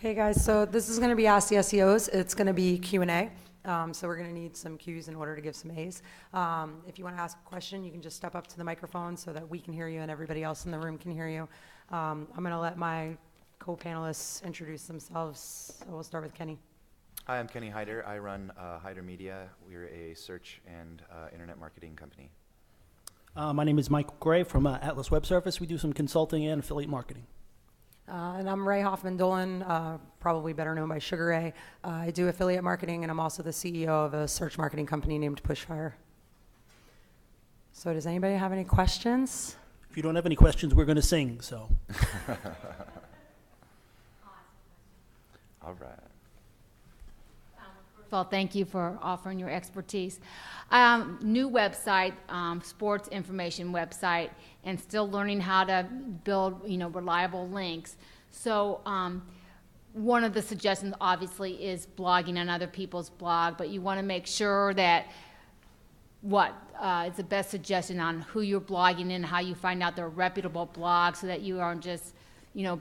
Hey guys, so this is going to be Ask the SEOs. It's going to be Q&A. So we're going to need some Q's in order to give some A's. If you want to ask a question, you can just step up to the microphone so that we can hear you and everybody else in the room can hear you. I'm going to let my co-panelists introduce themselves. So we'll start with Kenny. Hi, I'm Kenny Hyder. I run Hyder Media. We're a search and internet marketing company. My name is Michael Gray from Atlas Web Service. We do some consulting and affiliate marketing. And I'm Rae Hoffman-Dolan, probably better known by Sugar Ray. I do affiliate marketing, and I'm also the CEO of a search marketing company named Pushfire. So does anybody have any questions? If you don't have any questions, we're going to sing, so. All right. First of all, thank you for offering your expertise. New website, sports information website, and still learning how to build, reliable links. So one of the suggestions, obviously, is blogging on other people's blog, but you want to make sure that is the best suggestion on who you're blogging in, how you find out they're reputable blogs, so that you aren't just,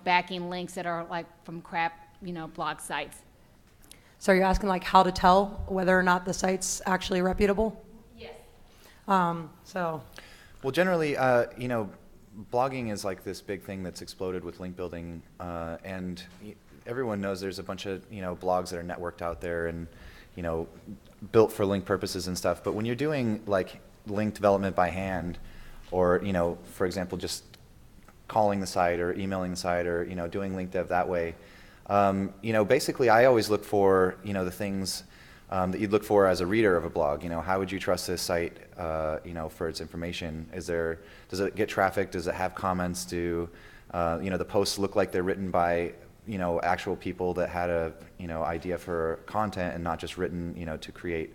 backing links that are like from crap, blog sites. So you're asking like how to tell whether or not the site's actually reputable? Yes. Well, generally, blogging is like this big thing that's exploded with link building, and everyone knows there's a bunch of blogs that are networked out there and built for link purposes and stuff. But when you're doing like link development by hand, or for example, just calling the site or emailing the site or doing link dev that way. Basically, I always look for, the things that you'd look for as a reader of a blog. How would you trust this site, for its information? Does it get traffic? Does it have comments? Do, the posts look like they're written by, actual people that had a, idea for content and not just written, to create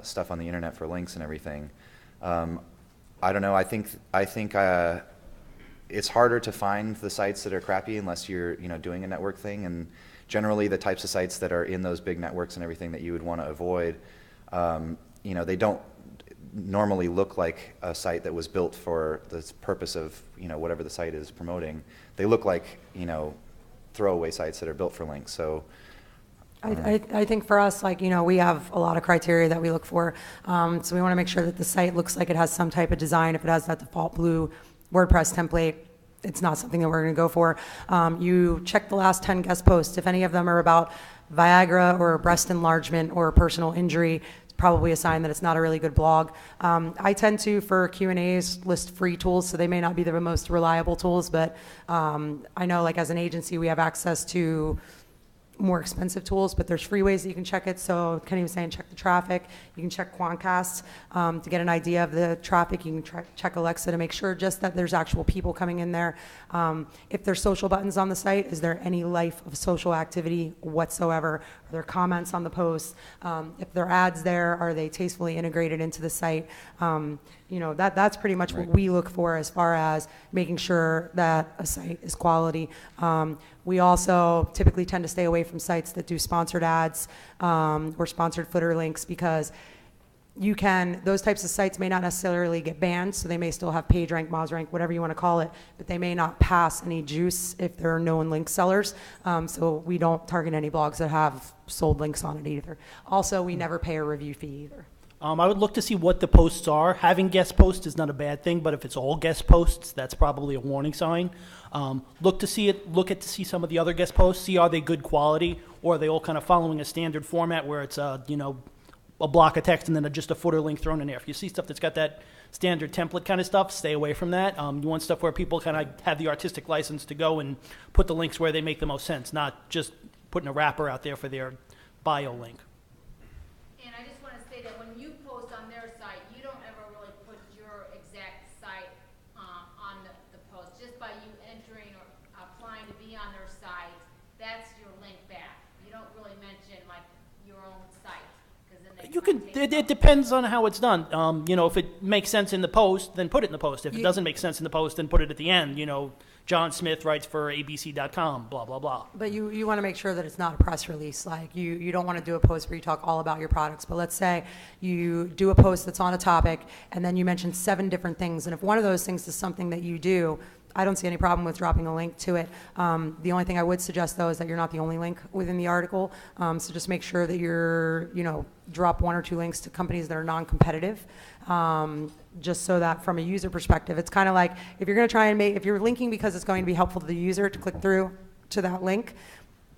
stuff on the internet for links and everything? I don't know. I think it's harder to find the sites that are crappy unless you're doing a network thing, and generally the types of sites that are in those big networks and everything that you would want to avoid, they don't normally look like a site that was built for the purpose of whatever the site is promoting. They look like throwaway sites that are built for links. So I think for us, we have a lot of criteria that we look for. So we want to make sure that the site looks like it has some type of design. If it has that default blue WordPress template, it's not something that we're going to go for. You check the last 10 guest posts. If any of them are about Viagra or breast enlargement or personal injury, it's probably a sign that it's not a really good blog. I tend to, for Q&As, list free tools, so they may not be the most reliable tools, but I know as an agency we have access to more expensive tools, but there's free ways that you can check it. So Kenny was saying check the traffic. You can check Quantcast to get an idea of the traffic. You can check Alexa to make sure just that there's actual people coming in there. If there's social buttons on the site, is there any life of social activity whatsoever? Are there comments on the posts? If there are ads there, are they tastefully integrated into the site? That's pretty much what we look for as far as making sure that a site is quality. We also typically tend to stay away from sites that do sponsored ads or sponsored footer links, because those types of sites may not necessarily get banned, so they may still have PageRank, MozRank, whatever you want to call it, but they may not pass any juice if there are known link sellers. So we don't target any blogs that have sold links on it either. Also, we never pay a review fee either. I would look to see what the posts are. Having guest posts is not a bad thing, but if it's all guest posts, that's probably a warning sign. Look to see some of the other guest posts. See, are they good quality, or are they all kind of following a standard format where it's a block of text and then just a footer link thrown in there. If you see stuff that's got that standard template kind of stuff, stay away from that. You want stuff where people kind of have the artistic license to go and put the links where they make the most sense, not just putting a wrapper out there for their bio link. And I just want to say that when you post on their site, you don't ever really put your exact site on the post. Just by you entering or applying to be on their site, that's your link back. You don't really mention your own site. It depends on how it's done. If it makes sense in the post, then put it in the post. If it doesn't make sense in the post, then put it at the end. John Smith writes for abc.com, blah, blah, blah. But you want to make sure that it's not a press release. You don't want to do a post where you talk all about your products. But let's say you do a post that's on a topic, and then you mention 7 different things. And if one of those things is something that you do, I don't see any problem with dropping a link to it. The only thing I would suggest, though, is that you're not the only link within the article. So just make sure that you're, drop 1 or 2 links to companies that are non-competitive, just so that from a user perspective, it's kind of like if you're going to try and if you're linking because it's going to be helpful to the user to click through to that link,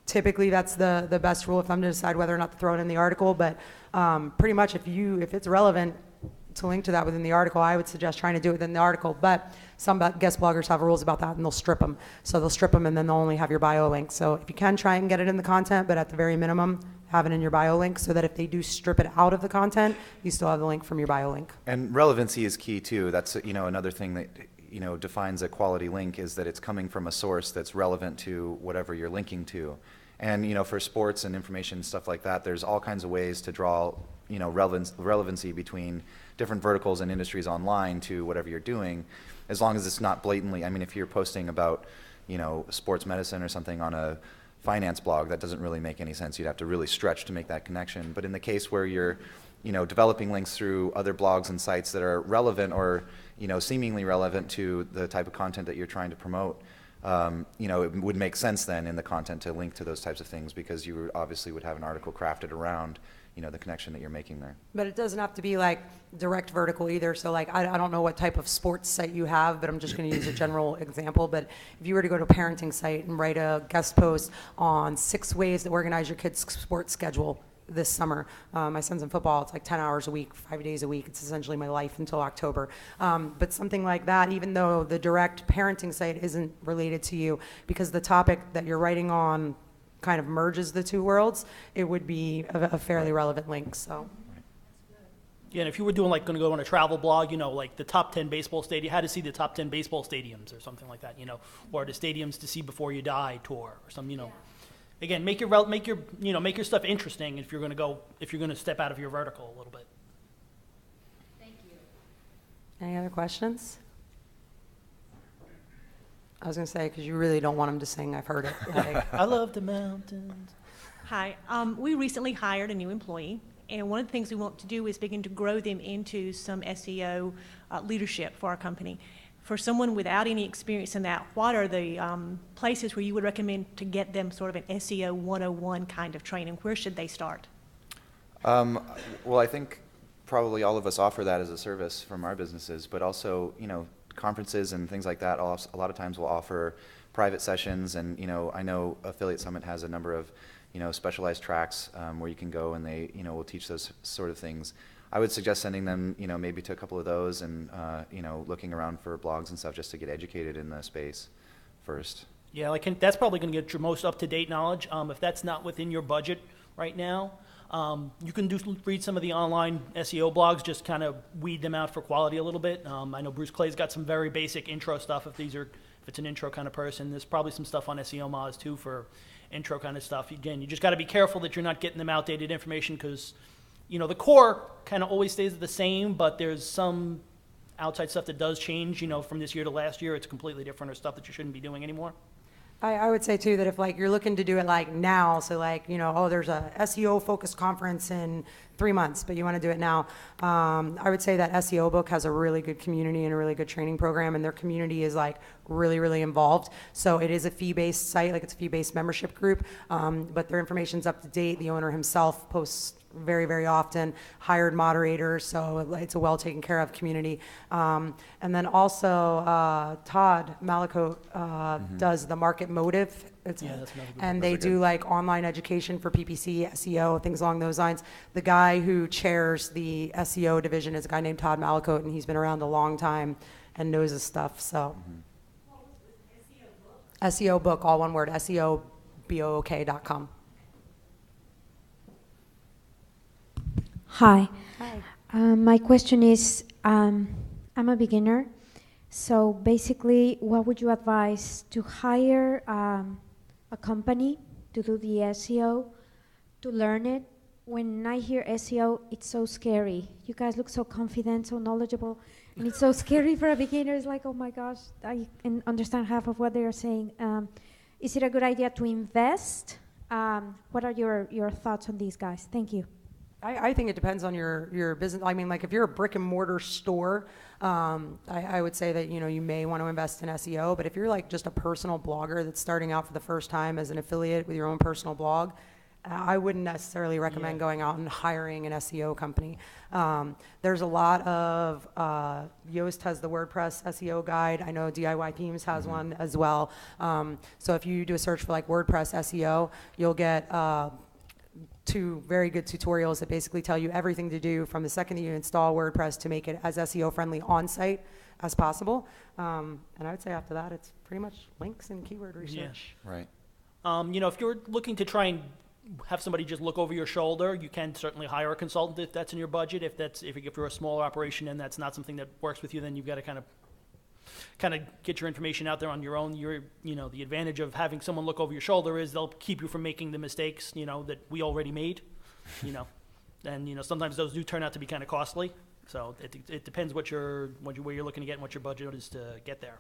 typically that's the best rule if I'm to decide whether or not to throw it in the article. But pretty much if it's relevant to link to that within the article, I would suggest trying to do it within the article. But some guest bloggers have rules about that, and they'll strip them. So they'll strip them, and then they'll only have your bio link. So if you can, try and get it in the content, but at the very minimum, have it in your bio link so that if they do strip it out of the content, you still have the link from your bio link. And relevancy is key too. That's another thing that defines a quality link is that it's coming from a source that's relevant to whatever you're linking to. And for sports and information and stuff like that, there's all kinds of ways to draw relevancy between different verticals and industries online to whatever you're doing, as long as it's not blatantly. I mean, if you're posting about sports medicine or something on a finance blog, that doesn't really make any sense. You'd have to really stretch to make that connection. But in the case where you're developing links through other blogs and sites that are relevant or seemingly relevant to the type of content that you're trying to promote, it would make sense then in the content to link to those types of things, because you obviously would have an article crafted around the connection that you're making there. But it doesn't have to be like direct vertical either. So like, I don't know what type of sports site you have, but I'm just going to use a general example. But if you were to go to a parenting site and write a guest post on 6 ways to organize your kid's sports schedule this summer. My son's in football. It's like 10 hours a week, 5 days a week. It's essentially my life until October. But something like that, even though the direct parenting site isn't related to you, because the topic that you're writing on kind of merges the 2 worlds, it would be a fairly relevant link. So. Yeah, and if you were going to go on a travel blog, like the top 10 baseball stadium, how to see the top 10 baseball stadiums or something like that, or the stadiums to see before you die tour or something, Again, make your stuff interesting if you're going to step out of your vertical a little bit. Thank you. Any other questions? I was going to say, because you really don't want him to sing. I've heard it. Like, I love the mountains. Hi. We recently hired a new employee, and one of the things we want to do is begin to grow them into some SEO leadership for our company. For someone without any experience in that, what are the places where you would recommend to get them sort of an SEO 101 kind of training? Where should they start? Well, I think probably all of us offer that as a service from our businesses, but also, conferences and things like that, a lot of times will offer private sessions, and, I know Affiliate Summit has a number of, specialized tracks where you can go and they, will teach those sort of things. I would suggest sending them, maybe to a couple of those and, looking around for blogs and stuff just to get educated in the space first. Yeah, that's probably going to get your most up-to-date knowledge. If that's not within your budget right now, you can read some of the online SEO blogs, just kind of weed them out for quality a little bit. I know Bruce Clay's got some very basic intro stuff if it's an intro kind of person. There's probably some stuff on SEO Moz too for intro kind of stuff. Again, you just got to be careful that you're not getting them outdated information, because the core kind of always stays the same, but there's some outside stuff that does change, from this year to last year. It's completely different, or stuff that you shouldn't be doing anymore. I would say too that if like you're looking to do it like now, so like, there's a SEO focused conference in 3 months, but you want to do it now. I would say that SEO Book has a really good community and a really good training program, and their community is like really, really involved. So it is a fee-based site, like it's a fee-based membership group, but their information's up to date. The owner himself posts very, very often, hired moderators, so it's a well taken care of community. And then also Todd Malicote does the Market Motive. That's another good And they do like online education for PPC, SEO, things along those lines. The guy who chairs the SEO division is a guy named Todd Malicote, and he's been around a long time and knows his stuff. So, SEO Book, all one word, SEOBOOK.com. Hi. Hi. My question is, I'm a beginner, so basically, what would you advise to hire a company to do the SEO, to learn it? When I hear SEO, it's so scary. You guys look so confident, so knowledgeable, and it's so scary for a beginner. It's like, oh my gosh, I can understand half of what they are saying. Is it a good idea to invest? What are your thoughts on these guys? Thank you. I think it depends on your business. I mean, like if you're a brick and mortar store, I would say that, you may want to invest in SEO. But if you're like just a personal blogger that's starting out for the first time as an affiliate with your own personal blog, I wouldn't necessarily recommend going out and hiring an SEO company. There's a lot of, Yoast has the WordPress SEO guide. I know DIY Themes has one as well. So if you do a search for like WordPress SEO, you'll get 2 very good tutorials that basically tell you everything to do from the second that you install WordPress to make it as SEO friendly on site as possible. And I would say after that, it's pretty much links and keyword research. Right. If you're looking to try and have somebody just look over your shoulder, you can certainly hire a consultant if that's in your budget. If you're a smaller operation and that's not something that works with you, then you've got to kind of get your information out there on your own. The advantage of having someone look over your shoulder is they'll keep you from making the mistakes, that we already made, and sometimes those do turn out to be kind of costly. So it depends where you're looking to get and what your budget is to get there.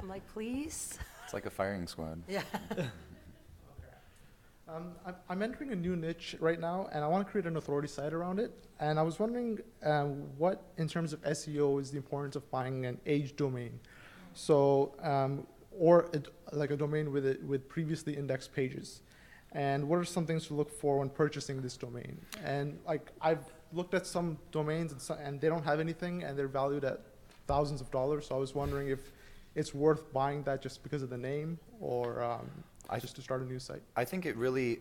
I'm like, please? It's like a firing squad. Yeah. I'm entering a new niche right now, and I want to create an authority site around it. And I was wondering what, in terms of SEO, is the importance of buying an age domain? So, like a domain with previously indexed pages. And what are some things to look for when purchasing this domain? And like I've looked at some domains and they don't have anything, and they're valued at thousands of dollars. So I was wondering if it's worth buying that just because of the name, or just to start a new site. I think it really,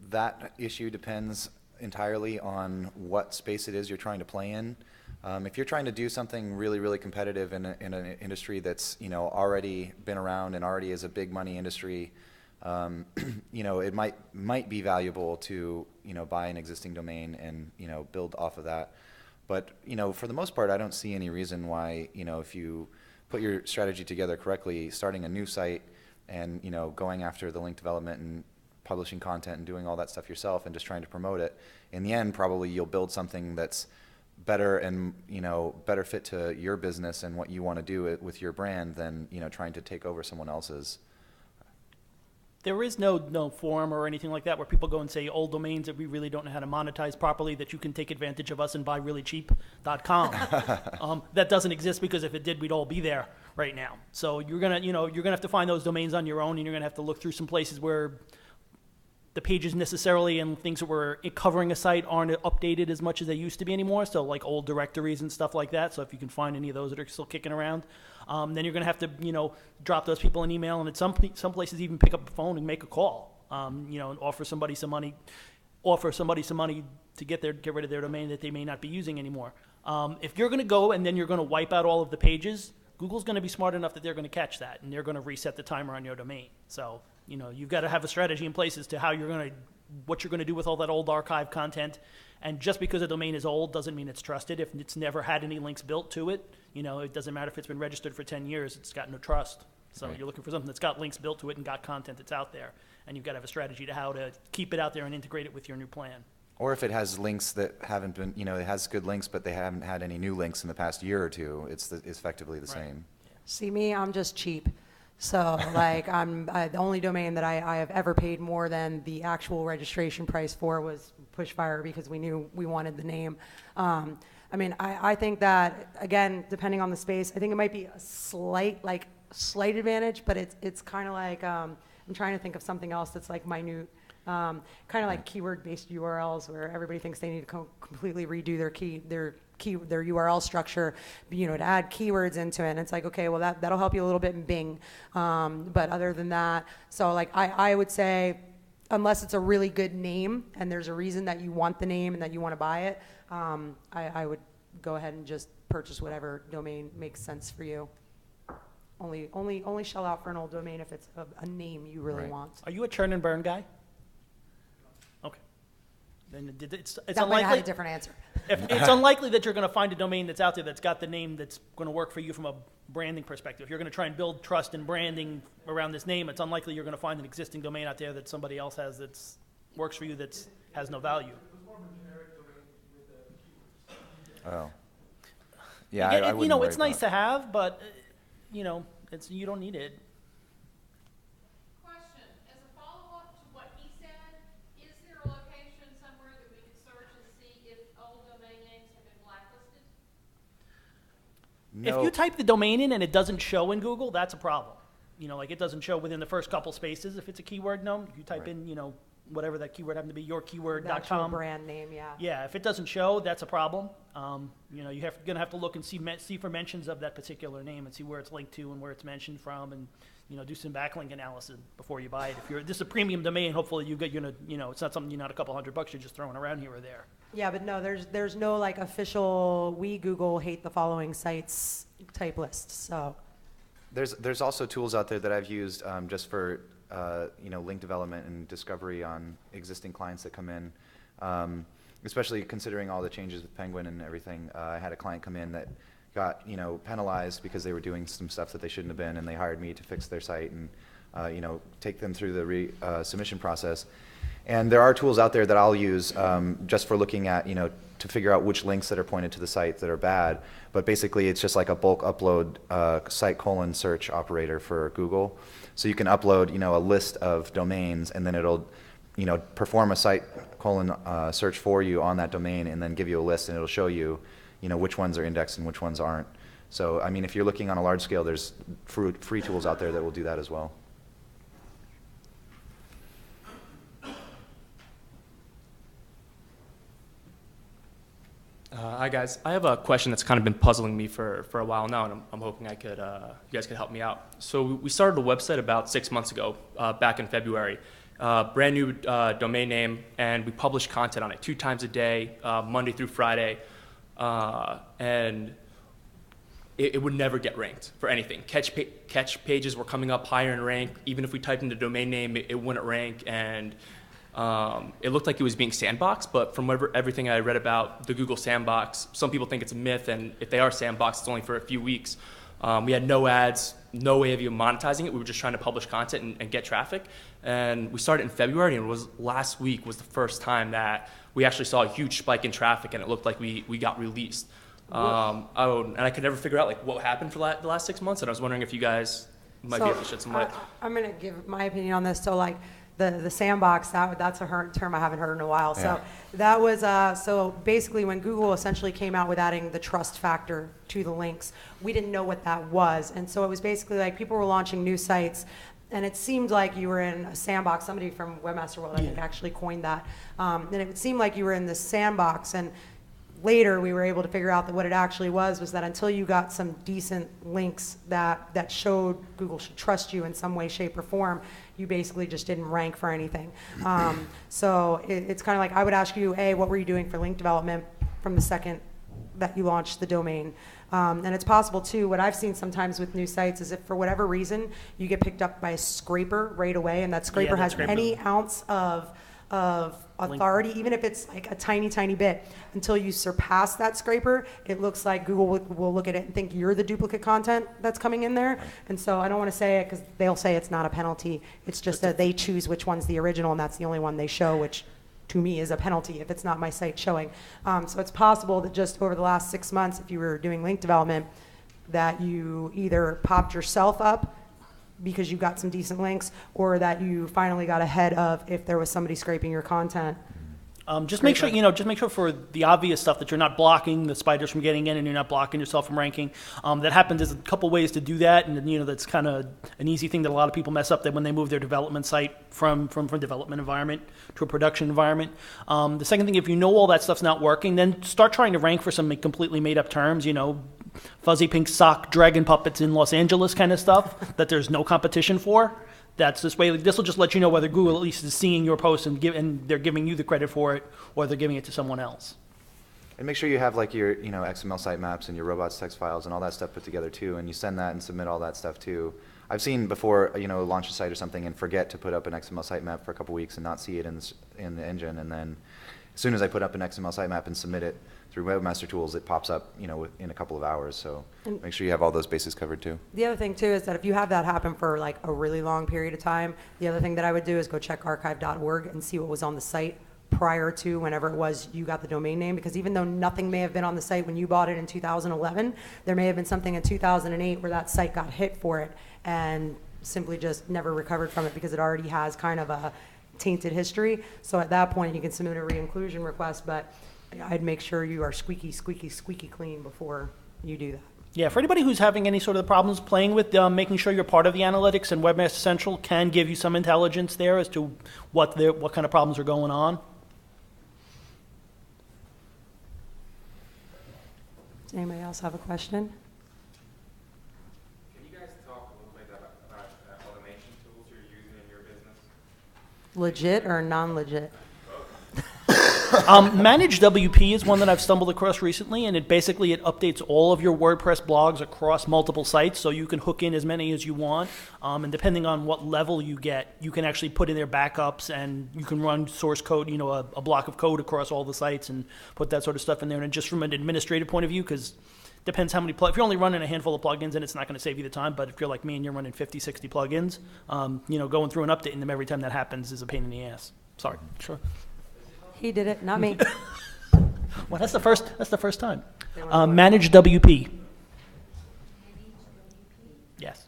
that issue depends entirely on what space it is you're trying to play in. If you're trying to do something really, really competitive in an industry that's, already been around and already is a big money industry, it might be valuable to, buy an existing domain and, build off of that. But, for the most part, I don't see any reason why, if you put your strategy together correctly, starting a new site and, going after the link development and publishing content and doing all that stuff yourself and just trying to promote it, in the end, probably you'll build something that's better and, better fit to your business and what you want to do with your brand than, trying to take over someone else's. There is no forum or anything like that where people go and say old domains that we really don't know how to monetize properly, that you can take advantage of us and buy really cheap.com. That doesn't exist, because if it did, we'd all be there right now. So you're gonna have to find those domains on your own, and you're gonna have to look through some places where the pages necessarily and things that were covering a site aren't updated as much as they used to be anymore. So like old directories and stuff like that. So if you can find any of those that are still kicking around, then you're going to have to, drop those people an email, and at some places even pick up the phone and make a call, and offer somebody some money to get rid of their domain that they may not be using anymore. If you're going to go and then you're going to wipe out all of the pages, Google's going to be smart enough that they're going to catch that, and they're going to reset the timer on your domain. So, you've got to have a strategy in place as to what you're going to do with all that old archive content. And just because a domain is old doesn't mean it's trusted. If it's never had any links built to it, it doesn't matter if it's been registered for 10 years, it's got no trust. So You're looking for something that's got links built to it and got content that's out there. And you've got to have a strategy to how to keep it out there and integrate it with your new plan. Or if it has links that haven't been, it has good links, but they haven't had any new links in the past year or two, it's effectively the same. See me, I'm just cheap. So like the only domain that I have ever paid more than the actual registration price for was Pushfire, because we knew we wanted the name. I think that, again, depending on the space, I think it might be a slight advantage, but it's kind of like, I'm trying to think of something else that's like minute, kind of like keyword-based URLs, where everybody thinks they need to completely redo their URL structure, to add keywords into it. And it's like, okay, well that'll help you a little bit in Bing, but other than that, so like I would say, unless it's a really good name and there's a reason that you want the name and that you want to buy it, I would go ahead and just purchase whatever domain makes sense for you. Only shell out for an old domain if it's a name you really want. Are you a churn and burn guy? Okay. Then it's That unlikely. might have had a different answer. It's unlikely that you're going to find a domain that's out there that's got the name that's going to work for you from a branding perspective. If you're going to try and build trust and branding around this name, it's unlikely you're going to find an existing domain out there that somebody else has that's works for you that's has no value. Oh. Yeah, I wouldn't worry it's nice about to have, but you don't need it. No. If you type the domain in and it doesn't show in Google, that's a problem. You know, like it doesn't show within the first couple spaces if it's a keyword known. If you type in, you know, whatever that keyword happened to be, The actual yourkeyword.com. brand name, yeah. Yeah, if it doesn't show, that's a problem. You know, you're going to have to look and see for mentions of that particular name and see where it's linked to and where it's mentioned from, and you know, do some backlink analysis before you buy it. If this is a premium domain, hopefully you know, it's not something you're not a couple $100 you're just throwing around here or there. Yeah, but no, there's no like official we Google hate the following sites type list. So There's also tools out there that I've used just for you know, link development and discovery on existing clients that come in. Especially considering all the changes with Penguin and everything. I had a client come in that got, you know, penalized because they were doing some stuff that they shouldn't have been, and they hired me to fix their site and you know, take them through the submission process. And there are tools out there that I'll use just for looking at, you know, to figure out which links that are pointed to the site that are bad. But basically, it's just like a bulk upload site :search operator for Google. So you can upload, you know, a list of domains, and then it'll, you know, perform a site : search for you on that domain, and then give you a list, and it'll show you, you know, which ones are indexed and which ones aren't. So, I mean, if you're looking on a large scale, there's free tools out there that will do that as well. Hi guys, I have a question that's kind of been puzzling me for a while now, and I'm hoping you guys could help me out. So we started a website about 6 months ago, back in February. Brand new domain name, and we publish content on it 2 times a day, Monday through Friday, and it would never get ranked for anything. Catch pages were coming up higher in rank. Even if we typed in the domain name, it wouldn't rank, and it looked like it was being sandboxed, but from everything I read about the Google sandbox, some people think it's a myth, and if they are sandboxed, it's only for a few weeks. We had no ads, no way of even monetizing it. We were just trying to publish content and get traffic. And we started in February, and last week was the first time that we actually saw a huge spike in traffic, and it looked like we got released. And I could never figure out like what happened for the last 6 months, and I was wondering if you guys might be able to shed some light. I'm going to give my opinion on this. So like the sandbox, that's a term I haven't heard in a while. So Yeah. that was, so basically when Google essentially came out with adding the trust factor to the links, we didn't know what that was. And so it was basically like people were launching new sites, and it seemed like you were in a sandbox. Somebody from Webmaster World, I think, actually coined that. And it would seem like you were in this sandbox, and later we were able to figure out that what it actually was that until you got some decent links that showed Google should trust you in some way, shape, or form, you basically just didn't rank for anything. So it's kind of like I would ask you, A, what were you doing for link development from the second that you launched the domain? And it's possible too, what I've seen sometimes with new sites is if for whatever reason you get picked up by a scraper right away, and that scraper has any ounce of authority, even if it's like a tiny bit, until you surpass that scraper, it looks like Google will look at it and think you're the duplicate content that's coming in there. And so I don't want to say it because they'll say it's not a penalty. It's just that they choose which one's the original, and that's the only one they show, which to me is a penalty if it's not my site showing. So it's possible that just over the last 6 months, if you were doing link development, that you either popped yourself up because you got some decent links, or that you finally got ahead of if there was somebody scraping your content. Just make sure, just make sure for the obvious stuff that you're not blocking the spiders from getting in, and you're not blocking yourself from ranking. That happens. There's a couple ways to do that, and that's kind of an easy thing that a lot of people mess up, that when they move their development site from development environment to a production environment. The second thing, if you know all that stuff's not working, then start trying to rank for some completely made up terms, fuzzy pink sock dragon puppets in Los Angeles kind of stuff that there's no competition for. That's this way. This will just let you know whether Google at least is seeing your post and they're giving you the credit for it, or they're giving it to someone else. And make sure you have like your XML sitemaps and your robots text files and all that stuff put together too, and you send that and submit all that stuff too. I've seen before, launch a site or something and forget to put up an XML sitemap for a couple weeks and not see it in the engine, and then as soon as I put up an XML sitemap and submit it through Webmaster Tools, it pops up, in a couple of hours. So make sure you have all those bases covered too. The other thing too is that if you have that happen for like a really long period of time, the other thing that I would do is go check archive.org and see what was on the site prior to whenever it was you got the domain name, because even though nothing may have been on the site when you bought it in 2011, there may have been something in 2008 where that site got hit for it and simply just never recovered from it because it already has kind of a tainted history. So at that point you can submit a re-inclusion request, but I'd make sure you are squeaky clean before you do that. Yeah, for anybody who's having any sort of problems playing with making sure you're part of the analytics, and Webmaster Central can give you some intelligence there as to what kind of problems are going on. Does anybody else have a question? Can you guys talk a little bit about automation tools you're using in your business? Legit or non-legit? Managed WP is one that I've stumbled across recently, and it updates all of your WordPress blogs across multiple sites, so you can hook in as many as you want. And depending on what level you get, you can actually put in their backups, and you can run source code, a block of code across all the sites, and put that sort of stuff in there. And just from an administrative point of view, because depends how many if you're only running a handful of plugins, and it's not going to save you the time. But if you're like me and you're running 50, 60 plugins, going through and updating them every time that happens is a pain in the ass. Sorry. Sure. He did it, not me. Well, that's the first time. Managed WP. Yes.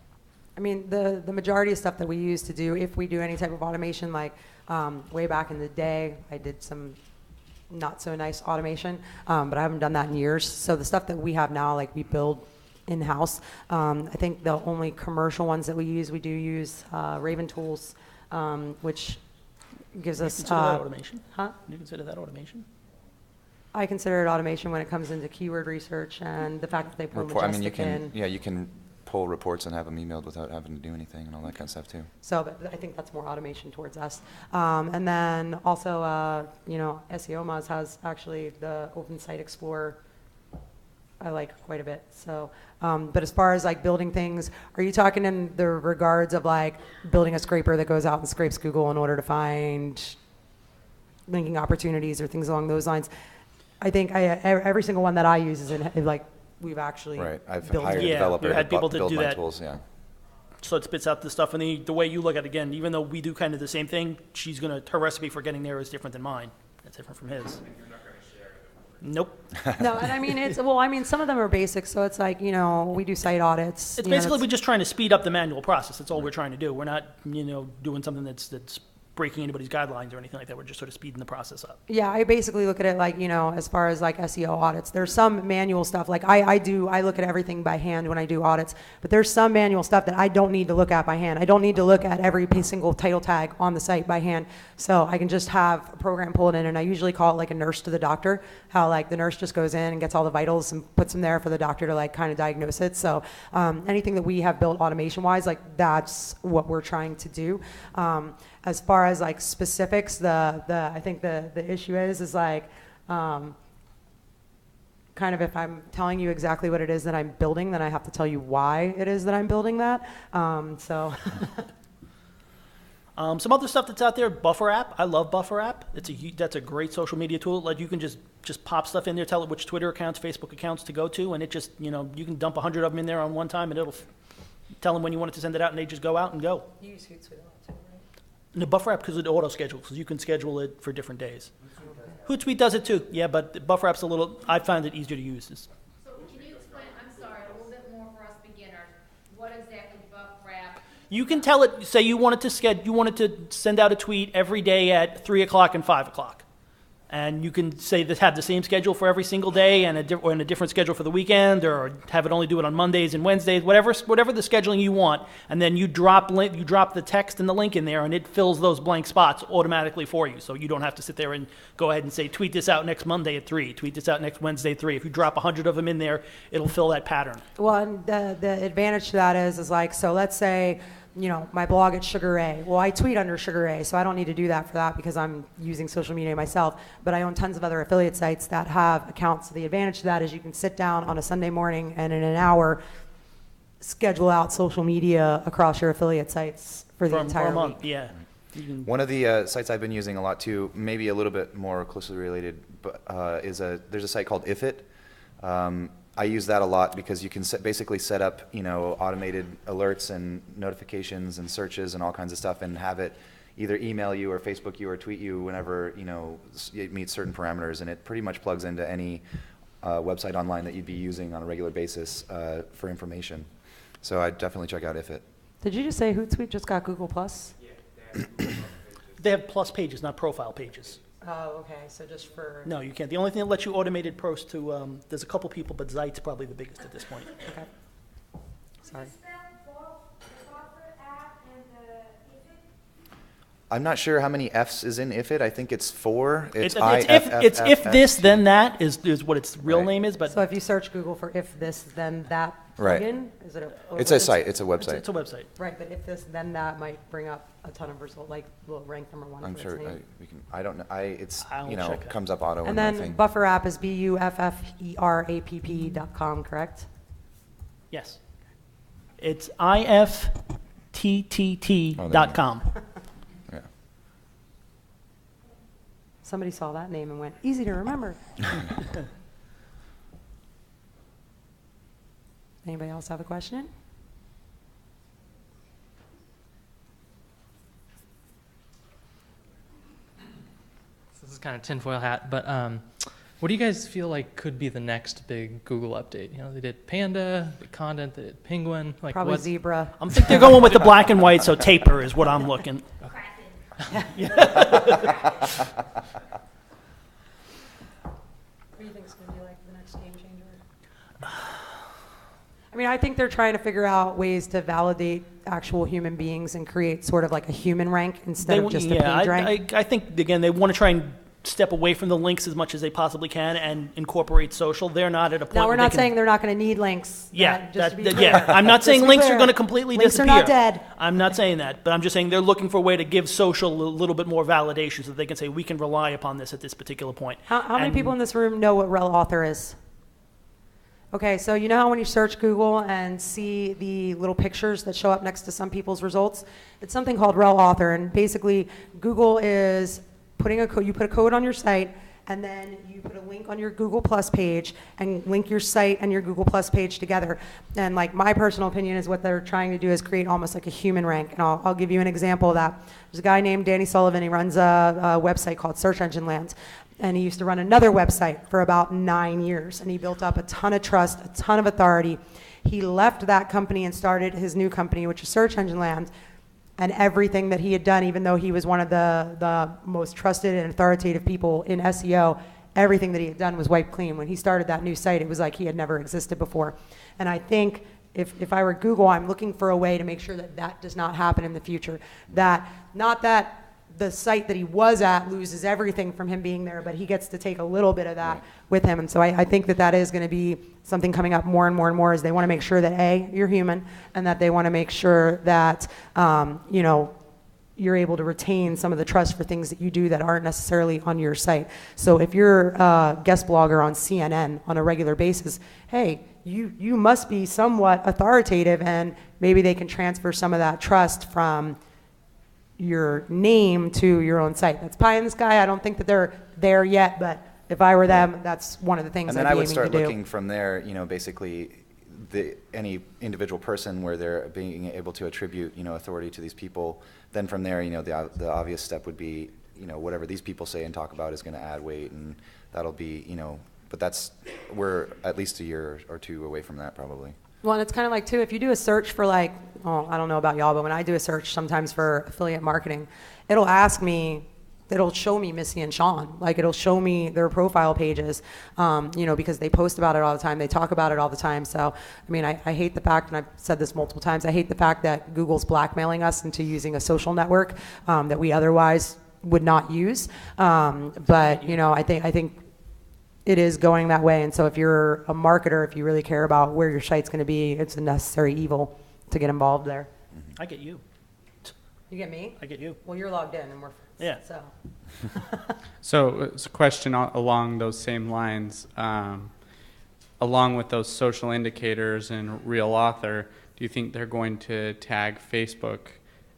I mean, the majority of stuff that we use to do, if we do any type of automation, like way back in the day, I did some not so nice automation, but I haven't done that in years. So the stuff that we have now, like we build in-house. I think the only commercial ones that we do use Raven Tools, which gives us. Consider that automation? Huh? Do you consider that automation? I consider it automation when it comes into keyword research and the fact that they pull Majestic in. Yeah, you can pull reports and have them emailed without having to do anything and all that kind of stuff too. So I think that's more automation towards us. And then also, SEO Moz has actually the Open Site Explorer. I like quite a bit. So, but as far as like building things, are you talking in the regards of like building a scraper that goes out and scrapes Google in order to find linking opportunities or things along those lines? I think every single one that I use is in like we've actually right. I've built hired it. a developer we had people to build do my that. tools. Yeah. So it spits out the stuff, and the way you look at it, again, even though we do kind of the same thing, her recipe for getting there is different than mine. It's different from his. Nope. No, and I mean, some of them are basic, so it's like, we do site audits. It's basically we're just trying to speed up the manual process. That's all we're trying to do. We're not, doing something that's breaking anybody's guidelines or anything like that. We're just sort of speeding the process up. Yeah, I basically look at it like, as far as like SEO audits, there's some manual stuff. Like I look at everything by hand when I do audits, but there's some manual stuff that I don't need to look at by hand. I don't need to look at every single title tag on the site by hand. So I can just have a program pull it in, and I usually call it like a nurse to the doctor, how like the nurse just goes in and gets all the vitals and puts them there for the doctor to like kind of diagnose it. So anything that we have built automation wise, like that's what we're trying to do. As far as like specifics, I think the issue is like kind of if I'm telling you exactly what it is that I'm building, then I have to tell you why it is that I'm building that. So some other stuff that's out there, Buffer app. I love Buffer app. That's a great social media tool. Like you can just pop stuff in there, tell it which Twitter accounts, Facebook accounts to go to, and it just you can dump 100 of them in there on one time, and it'll tell them when you want it to send it out, and they just go out and go. you use Hootsuite a lot too, right? The Buffer app because it auto schedules, because you can schedule it for different days. Hootsuite does it too, yeah, but the Buffer app's I find it easier to use. So can you explain, I'm sorry, a little bit more for us beginners, what exactly Buffer app? You can tell it, say you wanted to send out a tweet every day at 3 o'clock and 5 o'clock. And you can say that have the same schedule for every single day and a different schedule for the weekend, or have it only do it on Mondays and Wednesdays, whatever the scheduling you want. And then you drop the text and the link in there, and it fills those blank spots automatically for you. So you don't have to sit there and go ahead and say, tweet this out next Monday at 3, tweet this out next Wednesday at 3. If you drop 100 of them in there, it'll fill that pattern. Well, and the advantage to that is like, so let's say, my blog at Sugar Ray. Well, I tweet under Sugar Ray, so I don't need to do that for that because I'm using social media myself. But I own tons of other affiliate sites that have accounts. So the advantage to that is you can sit down on a Sunday morning and in an hour schedule out social media across your affiliate sites for the entire month. week. Yeah. One of the sites I've been using a lot too, maybe a little bit more closely related, but there's a site called Ifit. I use that a lot because you can basically set up, automated alerts and notifications and searches and all kinds of stuff, and have it either email you or Facebook you or tweet you whenever it meets certain parameters, and it pretty much plugs into any website online that you'd be using on a regular basis for information. So I'd definitely check out Ifit. Did you just say Hootsuite just got Google Plus? Yeah, They have plus pages, not profile pages. Oh, okay, so just for, No, you can't. The only thing that lets you automated post to, there's a couple people, but Zite's probably the biggest at this point. okay. Sorry. I'm not sure how many F's is in if it. I think it's 4. It's It's if this, then that is what its real Right. name is, but So if you search Google for if this, then that Right. plugin, is it a? or It's what a is- site. It's a it's website. it's a website. Right, but if this, then that might bring up a ton of results, like will rank number 1 I'm for sure its name. we can. I don't know. It's I'll you know check that. comes up auto. And in my then thing. Buffer app is BUFFERAPP.com, correct? Yes. It's IFTTT.com. Yeah. Somebody saw that name and went, easy to remember. Anybody else have a question? This is kind of tinfoil hat, but what do you guys feel like could be the next big Google update? You know, they did Panda, the content, they did Penguin. Like Probably what? zebra. I'm think they're going with the black and white, so taper is what I'm looking. What do you think is going to be like the next game changer? I mean, I think they're trying to figure out ways to validate actual human beings and create sort of like a human rank instead of just a page rank. I think, again, they want to try and step away from the links as much as they possibly can and incorporate social. They're not at a point Now, where we're they not can- saying they're not going to need links. Yeah, just to be yeah. clear. I'm not Just saying to be links are clear. going to completely Links disappear. are not dead. I'm not saying that, but I'm just saying they're looking for a way to give social a little bit more validation so that they can say, we can rely upon this at this particular point. How many And- people in this room know what rel author is? Okay, so you know how when you search Google and see the little pictures that show up next to some people's results? It's something called rel author, and basically Google is putting a code, you put a code on your site, and then you put a link on your Google Plus page and link your site and your Google Plus page together. And like my personal opinion is what they're trying to do is create almost like a human rank. And I'll give you an example of that. There's a guy named Danny Sullivan. He runs a website called Search Engine Land. And he used to run another website for about 9 years. And he built up a ton of trust, a ton of authority. He left that company and started his new company, which is Search Engine Land. And everything that he had done, even though he was one of the most trusted and authoritative people in SEO, everything that he had done was wiped clean. When he started that new site, it was like he had never existed before. And I think if I were Google, I'm looking for a way to make sure that that does not happen in the future. Not that the site that he was at loses everything from him being there, but he gets to take a little bit of that with him. And so I think that is going to be something coming up more and more and more, is they want to make sure that A, you're human, and that they want to make sure that, you know, you're able to retain some of the trust for things that you do that aren't necessarily on your site. So if you're a guest blogger on CNN on a regular basis, hey, you must be somewhat authoritative, and maybe they can transfer some of that trust from your name to your own site. That's pie in the sky. I don't think that they're there yet, but if I were them, that's one of the things And then I'd I be would aiming start to do. looking from there, you know, basically any individual person where they're being able to attribute, you know, authority to these people. Then from there, you know, the obvious step would be, you know, whatever these people say and talk about is going to add weight, and that'll be, you know, but we're at least a year or two away from that probably. Well, and it's kind of like, too, if you do a search for like, oh, I don't know about y'all, but when I do a search sometimes for affiliate marketing, it'll show me Missy and Sean. Like, it'll show me their profile pages, you know, because they post about it all the time. They talk about it all the time. So, I mean, I hate the fact, and I've said this multiple times, I hate the fact that Google's blackmailing us into using a social network that we otherwise would not use. But, you know, I think it is going that way. And so if you're a marketer, if you really care about where your site's going to be, it's a necessary evil to get involved there. I get you. You get me? I get you. Well, you're logged in, and we're Yeah. So So it's a question along those same lines. Along with those social indicators and real author, do you think they're going to tag Facebook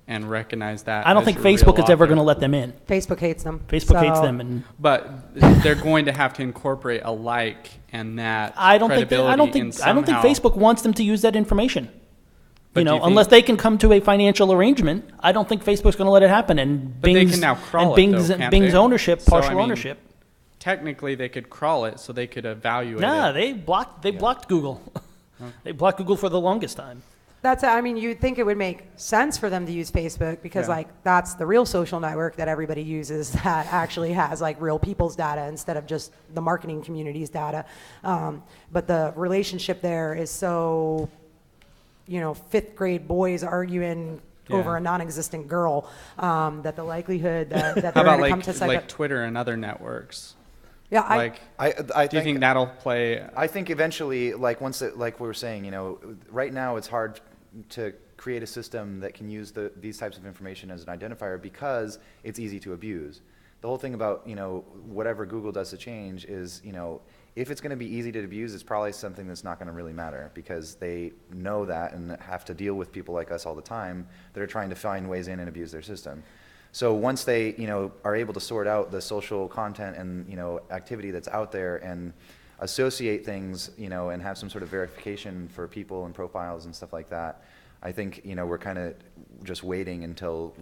and recognize that? I don't as think your real Facebook is ever author? going to let them in. Facebook hates them. Facebook hates So- them, and But they're going to have to incorporate a like and that I don't think credibility somehow. Facebook wants them to use that information. But You do know, you think- unless they can come to a financial arrangement, I don't think Facebook's going to let it happen. And But they Bing's, can now crawl and it, Bing's, though, can't Bing's they? ownership, So, I partial mean, ownership. Technically, they could crawl it so they could evaluate Nah, it. they blocked Google. They blocked Google for the longest time. I mean, you'd think it would make sense for them to use Facebook because Yeah. like that's the real social network that everybody uses that actually has like real people's data instead of just the marketing community's data. But the relationship there is so, fifth grade boys arguing over Yeah. a non-existent girl, that the likelihood that How they're about going to come to like Twitter and other networks? yeah, I Do you think that'll play? I think eventually, like like we were saying, right now it's hard to create a system that can use these types of information as an identifier because it's easy to abuse. The whole thing about, whatever Google does to change is, if it's going to be easy to abuse, it's probably something that's not going to really matter because they know that and have to deal with people like us all the time that are trying to find ways in and abuse their system. So once they, are able to sort out the social content and, activity that's out there and associate things, and have some sort of verification for people and profiles and stuff like that, I think, we're kind of just waiting until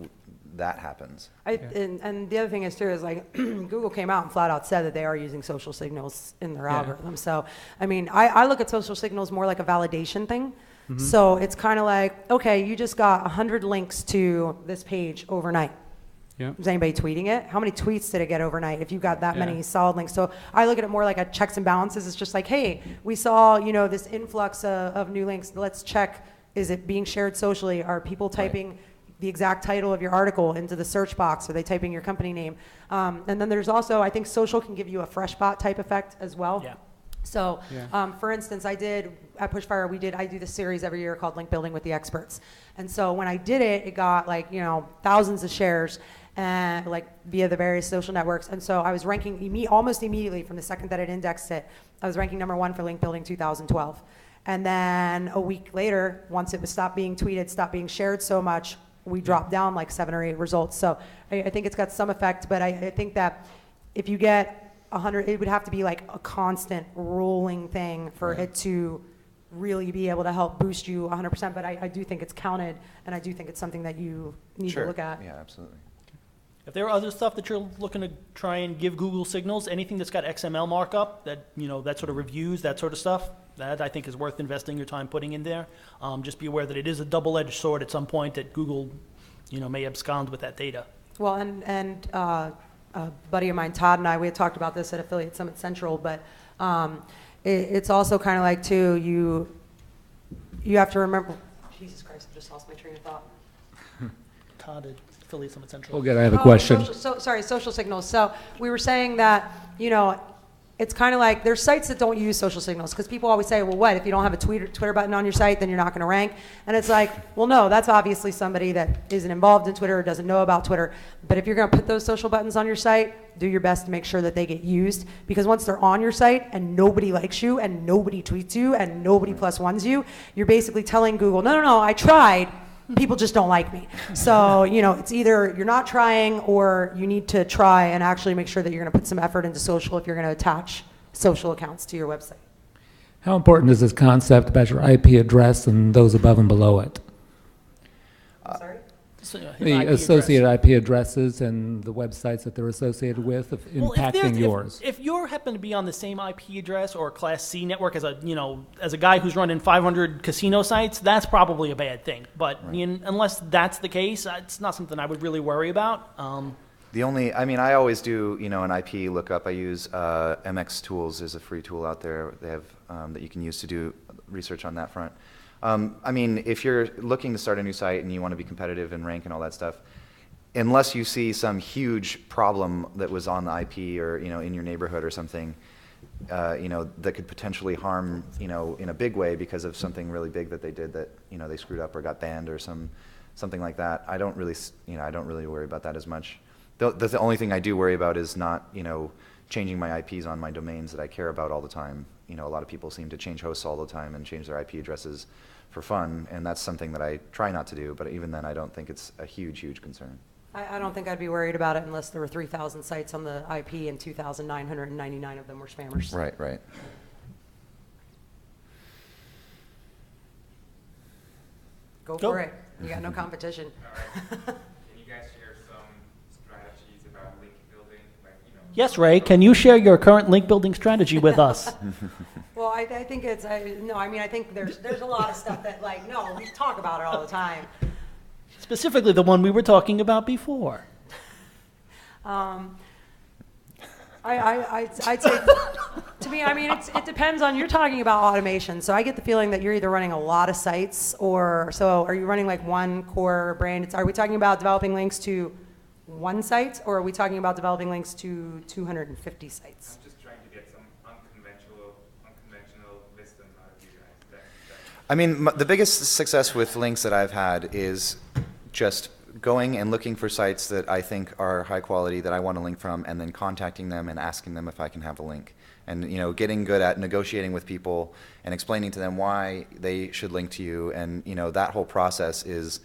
that happens. And the other thing is too is like Google came out and flat out said that they are using social signals in their algorithm. So I mean, I look at social signals more like a validation thing. So it's kind of like, okay, you just got 100 links to this page overnight. Yeah. Is anybody tweeting it? How many tweets did it get overnight if you got that Yeah. many solid links? So I look at it more like a checks and balances. It's just like, hey, we saw, this influx of new links. Let's check, is it being shared socially? Are people typing the exact title of your article into the search box? Are they typing your company name? And then there's also, I think social can give you a fresh bot type effect as well. Yeah. So, Yeah. for instance, I did at Pushfire, I do this series every year called Link Building with the Experts. And so when I did it, it got like, thousands of shares and like via the various social networks. And so I was ranking almost immediately from the second that it indexed it, I was ranking #1 for Link Building 2012. And then a week later, once it was stopped being tweeted, stopped being shared so much, we dropped down like 7 or 8 results. So I think it's got some effect, but I think that if you get 100, it would have to be like a constant rolling thing for it to really be able to help boost you 100%. But I do think it's counted, and I do think it's something that you need to look at. Yeah, absolutely. If there are other stuff that you're looking to try and give Google signals, anything that's got XML markup, that that sort of reviews, that sort of stuff, that I think is worth investing your time putting in there. Just be aware that it is a double-edged sword at some point that Google, may abscond with that data. Well, and a buddy of mine, Todd, and we had talked about this at Affiliate Summit Central, but it's also kind of like, too, you have to remember, Jesus Christ, I just lost my train of thought. Todd at Affiliate Summit Central. Oh, good. I have a question. Social signals. So we were saying that, it's kind of like there's sites that don't use social signals because people always say, well, what, if you don't have a Twitter button on your site, then you're not going to rank. And it's like, well, no, that's obviously somebody that isn't involved in Twitter or doesn't know about Twitter. But if you're going to put those social buttons on your site, do your best to make sure that they get used, because once they're on your site and nobody likes you and nobody tweets you and nobody +1s you, you're basically telling Google, no, I tried. People just don't like me. So, it's either you're not trying or you need to try and actually make sure that you're going to put some effort into social if you're going to attach social accounts to your website. How important is this concept about your IP address and those above and below it? Sorry? The associated IP addresses and the websites that they're associated with impacting yours. If you happen to be on the same IP address or Class C network as a guy who's running 500 casino sites, that's probably a bad thing. But unless that's the case, it's not something I would really worry about. I always do, an IP lookup. I use MX Tools is a free tool out there. They have that you can use to do research on that front. If you're looking to start a new site and you want to be competitive and rank and all that stuff, unless you see some huge problem that was on the IP or, in your neighborhood or something, that could potentially harm, in a big way because of something really big that they did that, they screwed up or got banned or something like that. I don't really worry about that as much. The only thing I do worry about is not, changing my IPs on my domains that I care about all the time. A lot of people seem to change hosts all the time and change their IP addresses for fun, and that's something that I try not to do, but even then I don't think it's a huge concern. I don't think I'd be worried about it unless there were 3,000 sites on the IP and 2,999 of them were spammers. Right. Go for it. You got no competition. Can you guys share some strategies about link building? Yes, Ray, can you share your current link building strategy with us? Well, I think it's, no, I mean, I think there's a lot of stuff that, like, no, we talk about it all the time. Specifically the one we were talking about before. I'd say, to me, I mean, it depends on, you're talking about automation. So I get the feeling that you're either running a lot of sites so are you running like one core brand? Are we talking about developing links to one site, or are we talking about developing links to 250 sites? I'm just trying to get some unconventional wisdom out of you guys. I mean, the biggest success with links that I've had is just going and looking for sites that I think are high quality that I want to link from, and then contacting them and asking them if I can have a link. And, you know, getting good at negotiating with people and explaining to them why they should link to you. And, you know, that whole process is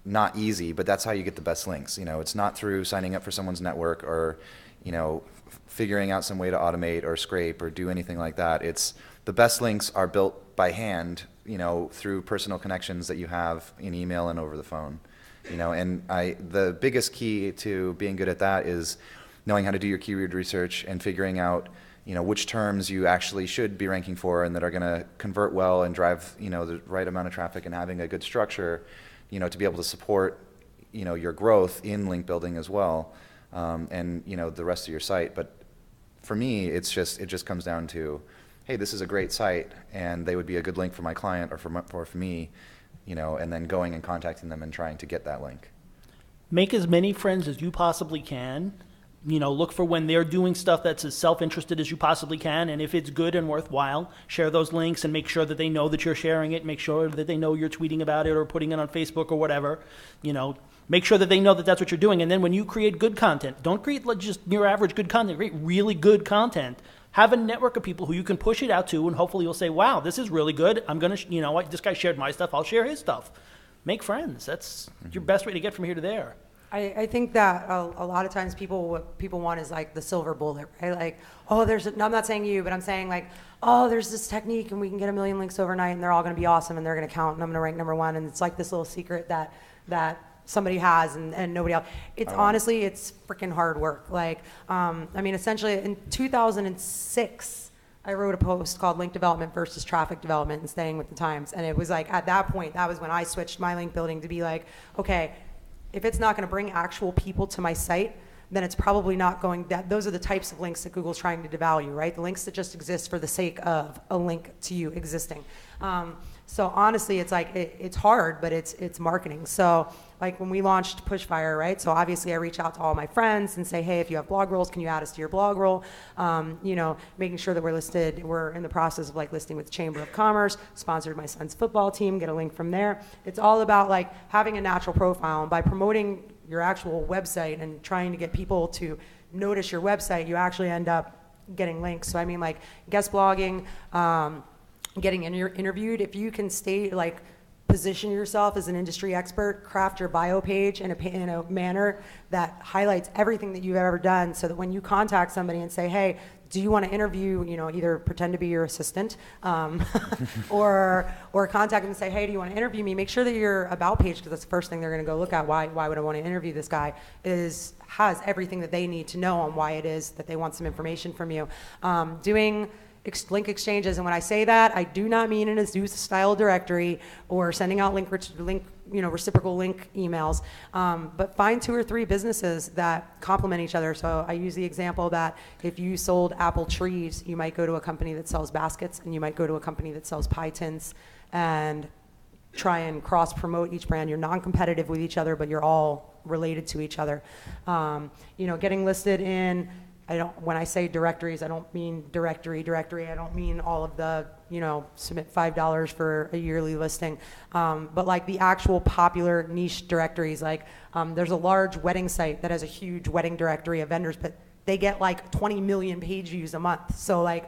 not easy, but that's how you get the best links. You know, it's not through signing up for someone's network or, you know, figuring out some way to automate or scrape or do anything like that. It's the best links are built by hand, you know, through personal connections that you have in email and over the phone. You know, and the biggest key to being good at that is knowing how to do your keyword research and figuring out, you know, which terms you actually should be ranking for and that are going to convert well and drive, you know, the right amount of traffic, and having a good structure, you know, to be able to support, you know, your growth in link building as well, and, you know, the rest of your site. But for me, it just comes down to, hey, this is a great site and they would be a good link for my client or for me, you know, and then going and contacting them and trying to get that link. Make as many friends as you possibly can. You know, look for when they're doing stuff that's as self-interested as you possibly can, and if it's good and worthwhile, share those links and make sure that they know that you're sharing it, make sure that they know you're tweeting about it or putting it on Facebook or whatever. You know, make sure that they know that that's what you're doing. And then when you create good content, don't create like just your average good content, create really good content. Have a network of people who you can push it out to, and hopefully you'll say, wow, this is really good. I'm going to, you know, this guy shared my stuff, I'll share his stuff. Make friends. That's your best way to get from here to there. I think that a lot of times what people want is like the silver bullet, right? Like, oh, no, I'm not saying you, but I'm saying like, oh, there's this technique and we can get 1 million links overnight and they're all going to be awesome and they're going to count and I'm going to rank #1. And it's like this little secret that somebody has and nobody else. It's honestly, it's freaking hard work. Like, I mean, essentially in 2006, I wrote a post called Link Development versus Traffic Development and Staying with the Times. And it was like, at that point, that was when I switched my link building to be like, okay, if it's not going to bring actual people to my site, then it's probably not going, those are the types of links that Google's trying to devalue, right? The links that just exist for the sake of a link to you existing. So honestly, it's like, it's hard, but it's marketing. So like when we launched Pushfire, right? So obviously I reach out to all my friends and say, hey, if you have blog rolls, can you add us to your blog roll? You know, making sure that we're listed, we're in the process of like listing with the Chamber of Commerce, sponsored my son's football team, get a link from there. It's all about like having a natural profile, and by promoting your actual website and trying to get people to notice your website, you actually end up getting links. So I mean, like guest blogging, getting interviewed, if you can stay like position yourself as an industry expert, craft your bio page in a manner that highlights everything that you've ever done, so that when you contact somebody and say, hey, do you want to interview, you know, either pretend to be your assistant or contact them and say, hey, do you want to interview me? Make sure that your about page, because that's the first thing they're going to go look at. Why would I want to interview this guy? Has everything that they need to know on why it is that they want some information from you. Doing link exchanges, and when I say that, I do not mean in a Zeus style directory or sending out reciprocal link emails, but find 2 or 3 businesses that complement each other. So I use the example that if you sold apple trees, you might go to a company that sells baskets, and you might go to a company that sells pie tins, and try and cross promote each brand. You're non-competitive with each other, but you're all related to each other. You know, getting listed in, when I say directories, I don't mean directory. I don't mean all of the, you know, submit $5 for a yearly listing. But like the actual popular niche directories, like there's a large wedding site that has a huge wedding directory of vendors, but they get like 20 million page views a month. So like,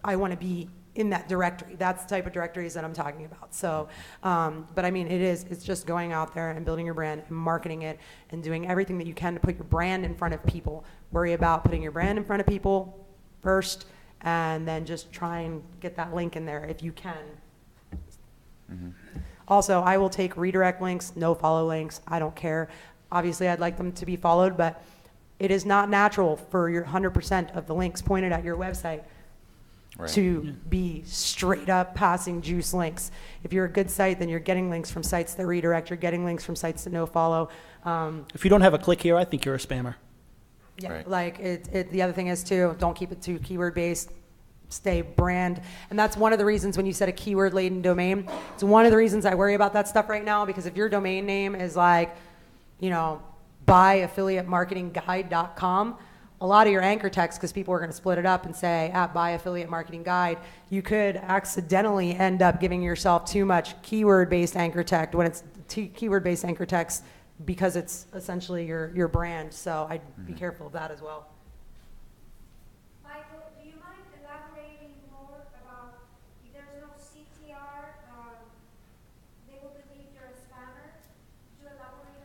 I want to be in that directory. That's the type of directories that I'm talking about. So, but I mean, it's just going out there and building your brand and marketing it and doing everything that you can to put your brand in front of people. Worry about putting your brand in front of people first, and then just try and get that link in there if you can. Mm-hmm. Also, I will take redirect links, no follow links. I don't care. Obviously, I'd like them to be followed, but it is not natural for your 100% of the links pointed at your website to be straight up passing juice links. If you're a good site, then you're getting links from sites that redirect. You're getting links from sites that no follow. If you don't have a click here, I think you're a spammer. Yeah, like the other thing is too, don't keep it too keyword based. Stay brand. And that's one of the reasons when you said a keyword laden domain, it's one of the reasons I worry about that stuff right now, because if your domain name is like, you know, buyaffiliatemarketingguide.com, a lot of your anchor text, because people are going to split it up and say at buy affiliate marketing guide, you could accidentally end up giving yourself too much keyword based anchor text when it's keyword based anchor text, because it's essentially your brand. So I'd be careful of that as well. Michael, do you mind elaborating more about if there's no CTR, they will believe you're a spammer? Could you elaborate a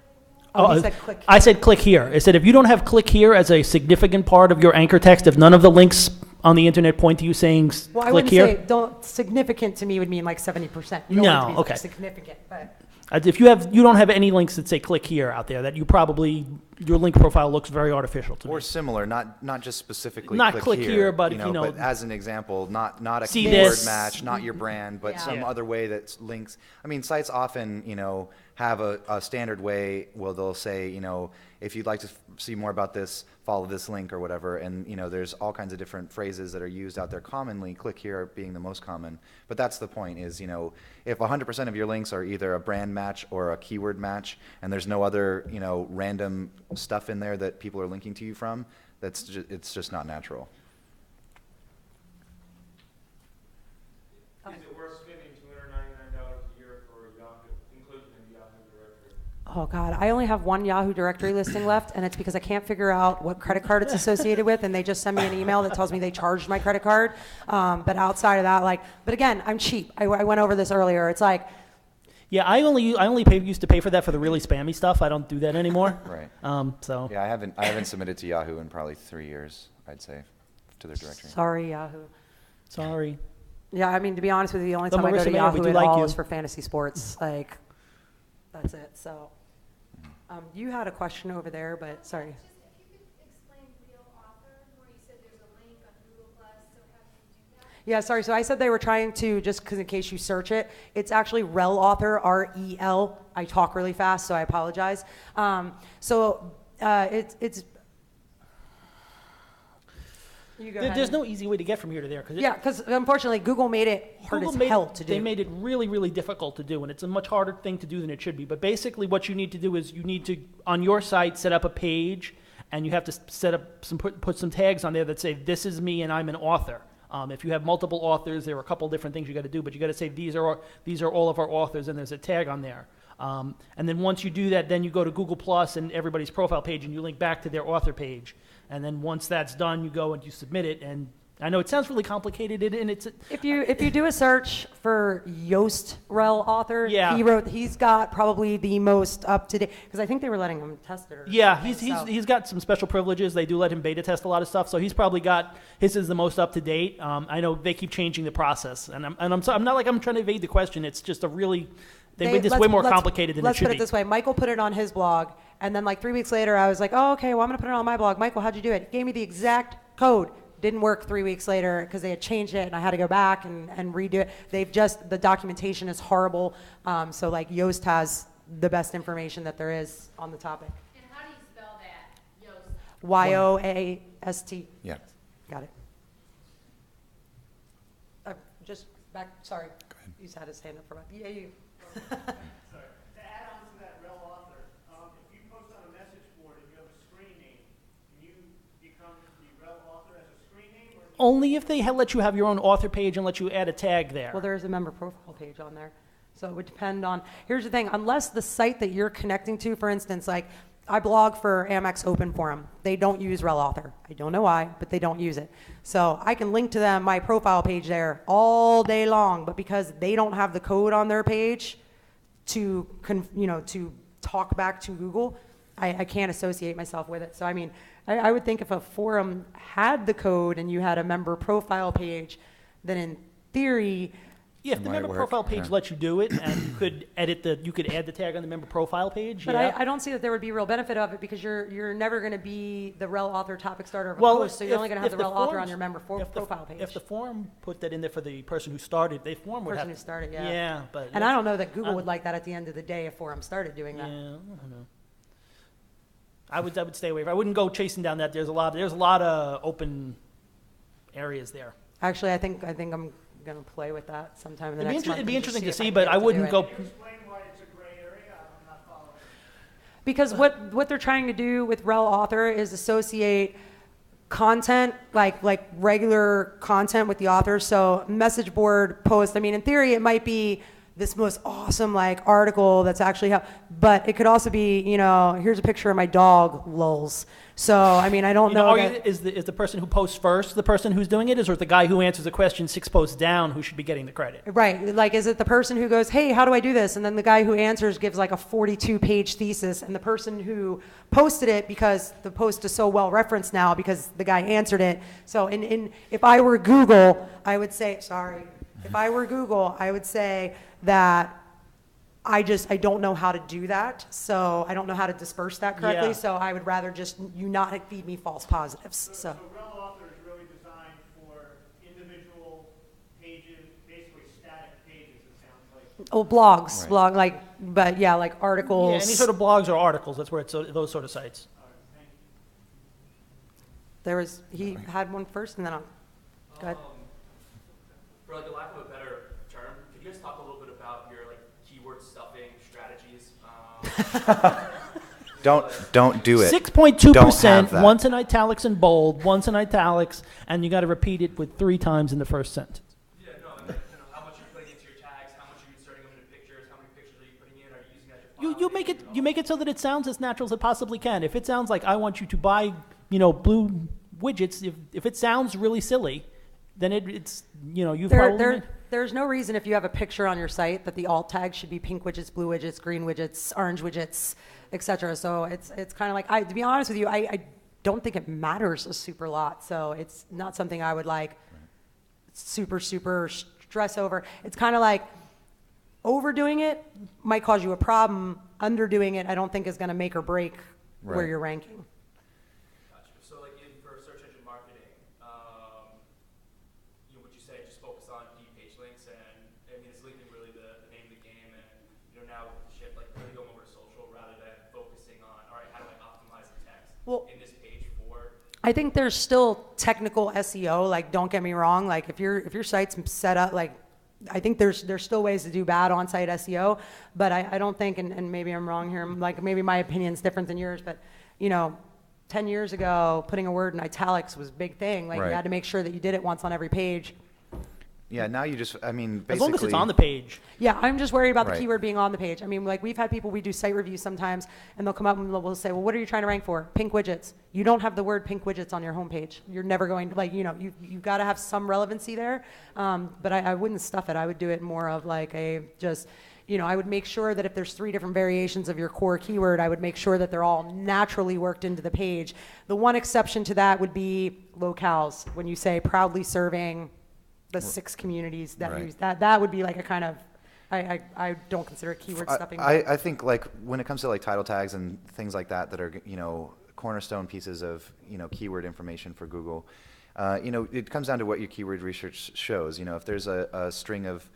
little more? He said click. I said click here. I said if you don't have click here as a significant part of your anchor text, if none of the links on the internet point to you saying Well, I click wouldn't here. say significant to me would mean like 70%. You don't No, want it to be okay. significant, but If you don't have any links that say click here out there, that you probably, your link profile looks very artificial to me. Or similar, not just specifically Not click here, but if you know- but as an example, not a See keyword this. match, not your brand, but some Yeah. other way that links. I mean, sites often, have a standard way where they'll say, if you'd like to see more about this, follow this link or whatever. And, there's all kinds of different phrases that are used out there commonly, click here being the most common. But that's the point is, if 100% of your links are either a brand match or a keyword match, and there's no other, random stuff in there that people are linking to you from, it's just not natural. Is it worth spending $299 a year for Yahoo, including the Yahoo directory? oh God, I only have one Yahoo directory listing left, and it's because I can't figure out what credit card it's associated with, and they just send me an email that tells me they charged my credit card. But outside of that, but again, I'm cheap. I went over this earlier. It's like, Yeah, I only used to pay for that for the really spammy stuff. I don't do that anymore. Right. So Yeah, I haven't submitted to Yahoo in probably 3 years, I'd say, to their directory. sorry, Yahoo. sorry. Yeah, I mean, to be honest with you, the only But time I go Marissa, to man, we Yahoo do at like all you. is for fantasy sports. That's it. So, you had a question over there, but sorry. Just if you could explain real author, where you said there's a link on Google Plus, so how do you do that? Yeah, sorry. So I said they were trying to, just because in case you search it, it's actually Rel Author, R-E-L. I talk really fast, so I apologize. It's. You go ahead. There's no easy way to get from here to there. Yeah, because unfortunately, Google made it hard as hell to do. They made it really, really difficult to do, and it's a much harder thing to do than it should be. But basically, what you need to do is you need to, on your site, set up a page, and you have to set up put some tags on there that say, this is me and I'm an author. If you have multiple authors, there are a couple different things you got to do, but you got to say, these are all of our authors, and there's a tag on there. And then once you do that, then you go to Google Plus and everybody's profile page, and you link back to their author page. And then once that's done, you go and you submit it. And I know it sounds really complicated, and it's If you do a search for Yoast Rel Author, Yeah. he's got probably the most up to date, because I think they were letting him test it. Or yeah, something, he's got some special privileges. They do let him beta test a lot of stuff, so he's probably got his is the most up to date. I know they keep changing the process, and I'm not like I'm trying to evade the question. It's just a really they made this way more complicated than it should be. Let's put it this way. Michael put it on his blog, and then like 3 weeks later, I was like, oh, okay, well, I'm going to put it on my blog. Michael, how'd you do it? He gave me the exact code. Didn't work 3 weeks later because they had changed it, and I had to go back and redo it. The documentation is horrible. So like Yoast has the best information that there is on the topic. And how do you spell that? Yoast. Y-O-A-S-T. Yeah. Got it. Just back, sorry. Go ahead. He's had his hand up for a while. Yeah, you. Sorry. To add on to that Rel Author, if you post on a message board and you have a screen name, can you become the Rel Author as a screen name? Or Only if they let you have your own author page and let you add a tag there. Well, there's a member profile page on there. So it would depend on, here's the thing, unless the site that you're connecting to, for instance, like I blog for Amex Open Forum. They don't use Rel Author. I don't know why, but they don't use it. So I can link to them, my profile page there all day long, but because they don't have the code on their page to talk back to Google, I can't associate myself with it. So I mean, I would think if a forum had the code and you had a member profile page, then in theory, Yeah, if It the might member work, profile page yeah. lets you do it, and you could you could add the tag on the member profile page. But yeah. I don't see that there would be real benefit of it because you're never going to be the rel author topic starter of a Well, post, so you're only going to have if the rel author on forms- your member if the- profile page. If the form put that in there for the person who started, the form would Person have. who started, yeah. Yeah, but. And I don't know that Google I- would like that at the end of the day if forum started doing Yeah, that. I don't know. I would stay away. I wouldn't go chasing down that. There's a lot of open areas there. Actually, I think I'm going to play with that sometime in the next month. It'd be and just interesting to if see, can but get I it to do wouldn't it. go. Explain why it's a gray area. I'm not following. Because what they're trying to do with rel author is associate content like regular content with the author. So message board post, I mean, in theory, it might be this most awesome like article that's actually but it could also be, here's a picture of my dog, lulz. So, I mean, I don't know that. Is the person who posts first the person who's doing it, or is it the guy who answers the question 6 posts down who should be getting the credit? Right. Like, is it the person who goes, hey, how do I do this? And then the guy who answers gives like a 42-page thesis, and the person who posted it, because the post is so well referenced now because the guy answered it. So if I were Google, I would say, if I were Google, I would say that I don't know how to do that. So I don't know how to disperse that correctly. Yeah. So I would rather just you not feed me false positives. So. rel author is really designed for individual pages, basically static pages, it sounds like. Oh, blogs, Right. but yeah, like articles. Yeah, any sort of blogs or articles. That's where it's those sort of sites. He had one first, and then I'll, go ahead. For like a lack of a better term, could you guys talk a little bit about your like keyword stuffing strategies? Don't do it. 6.2%, Don't have that. once in italics and bold, once in italics, and you got to repeat it with 3 times in the first sentence. Yeah, no, I mean, how much you're putting into your tags, how much are you inserting them into pictures, how many pictures are you putting in, are you using that as your file? You make it so that it sounds as natural as it possibly can. If it sounds like I want you to buy, blue widgets, if it sounds really silly, then it's you've probably. There's no reason if you have a picture on your site that the alt tag should be pink widgets, blue widgets, green widgets, orange widgets, etc. So it's kind of like, to be honest with you, I don't think it matters a super lot. So it's not something I would like super stress over. It's kind of like overdoing it might cause you a problem. Underdoing it, I don't think is going to make or break where Right. you're ranking. Gotcha. So like for search engine marketing, would you say just focus on deep page links, and I mean, is linking really the name of the game, and now with the shift, like really going over to social rather than focusing on, all right, how do I optimize the text in this page for? I think there's still technical SEO. Like, don't get me wrong. Like, if your site's set up, like, I think there's still ways to do bad on-site SEO, but I don't think, and maybe I'm wrong here. Like, maybe my opinion's different than yours, but 10 years ago, putting a word in italics was a big thing. Like, Right. you had to make sure that you did it once on every page. Yeah, now you just, I mean, basically. As long as it's on the page. Yeah, I'm just worried about the Right. keyword being on the page. I mean, like, we've had people, we do site reviews sometimes, and they'll come up and they'll say, well, what are you trying to rank for? Pink widgets. You don't have the word pink widgets on your homepage. You're never going to, like, you've got to have some relevancy there. But I wouldn't stuff it. I would do it more of like I would make sure that if there's 3 different variations of your core keyword, I would make sure that they're all naturally worked into the page. The one exception to that would be locales. When you say proudly serving the 6 communities that Right. use that would be like a kind of, I don't consider it keyword stuffing. I think like when it comes to like title tags and things like that are cornerstone pieces of keyword information for Google, it comes down to what your keyword research shows. If there's a string of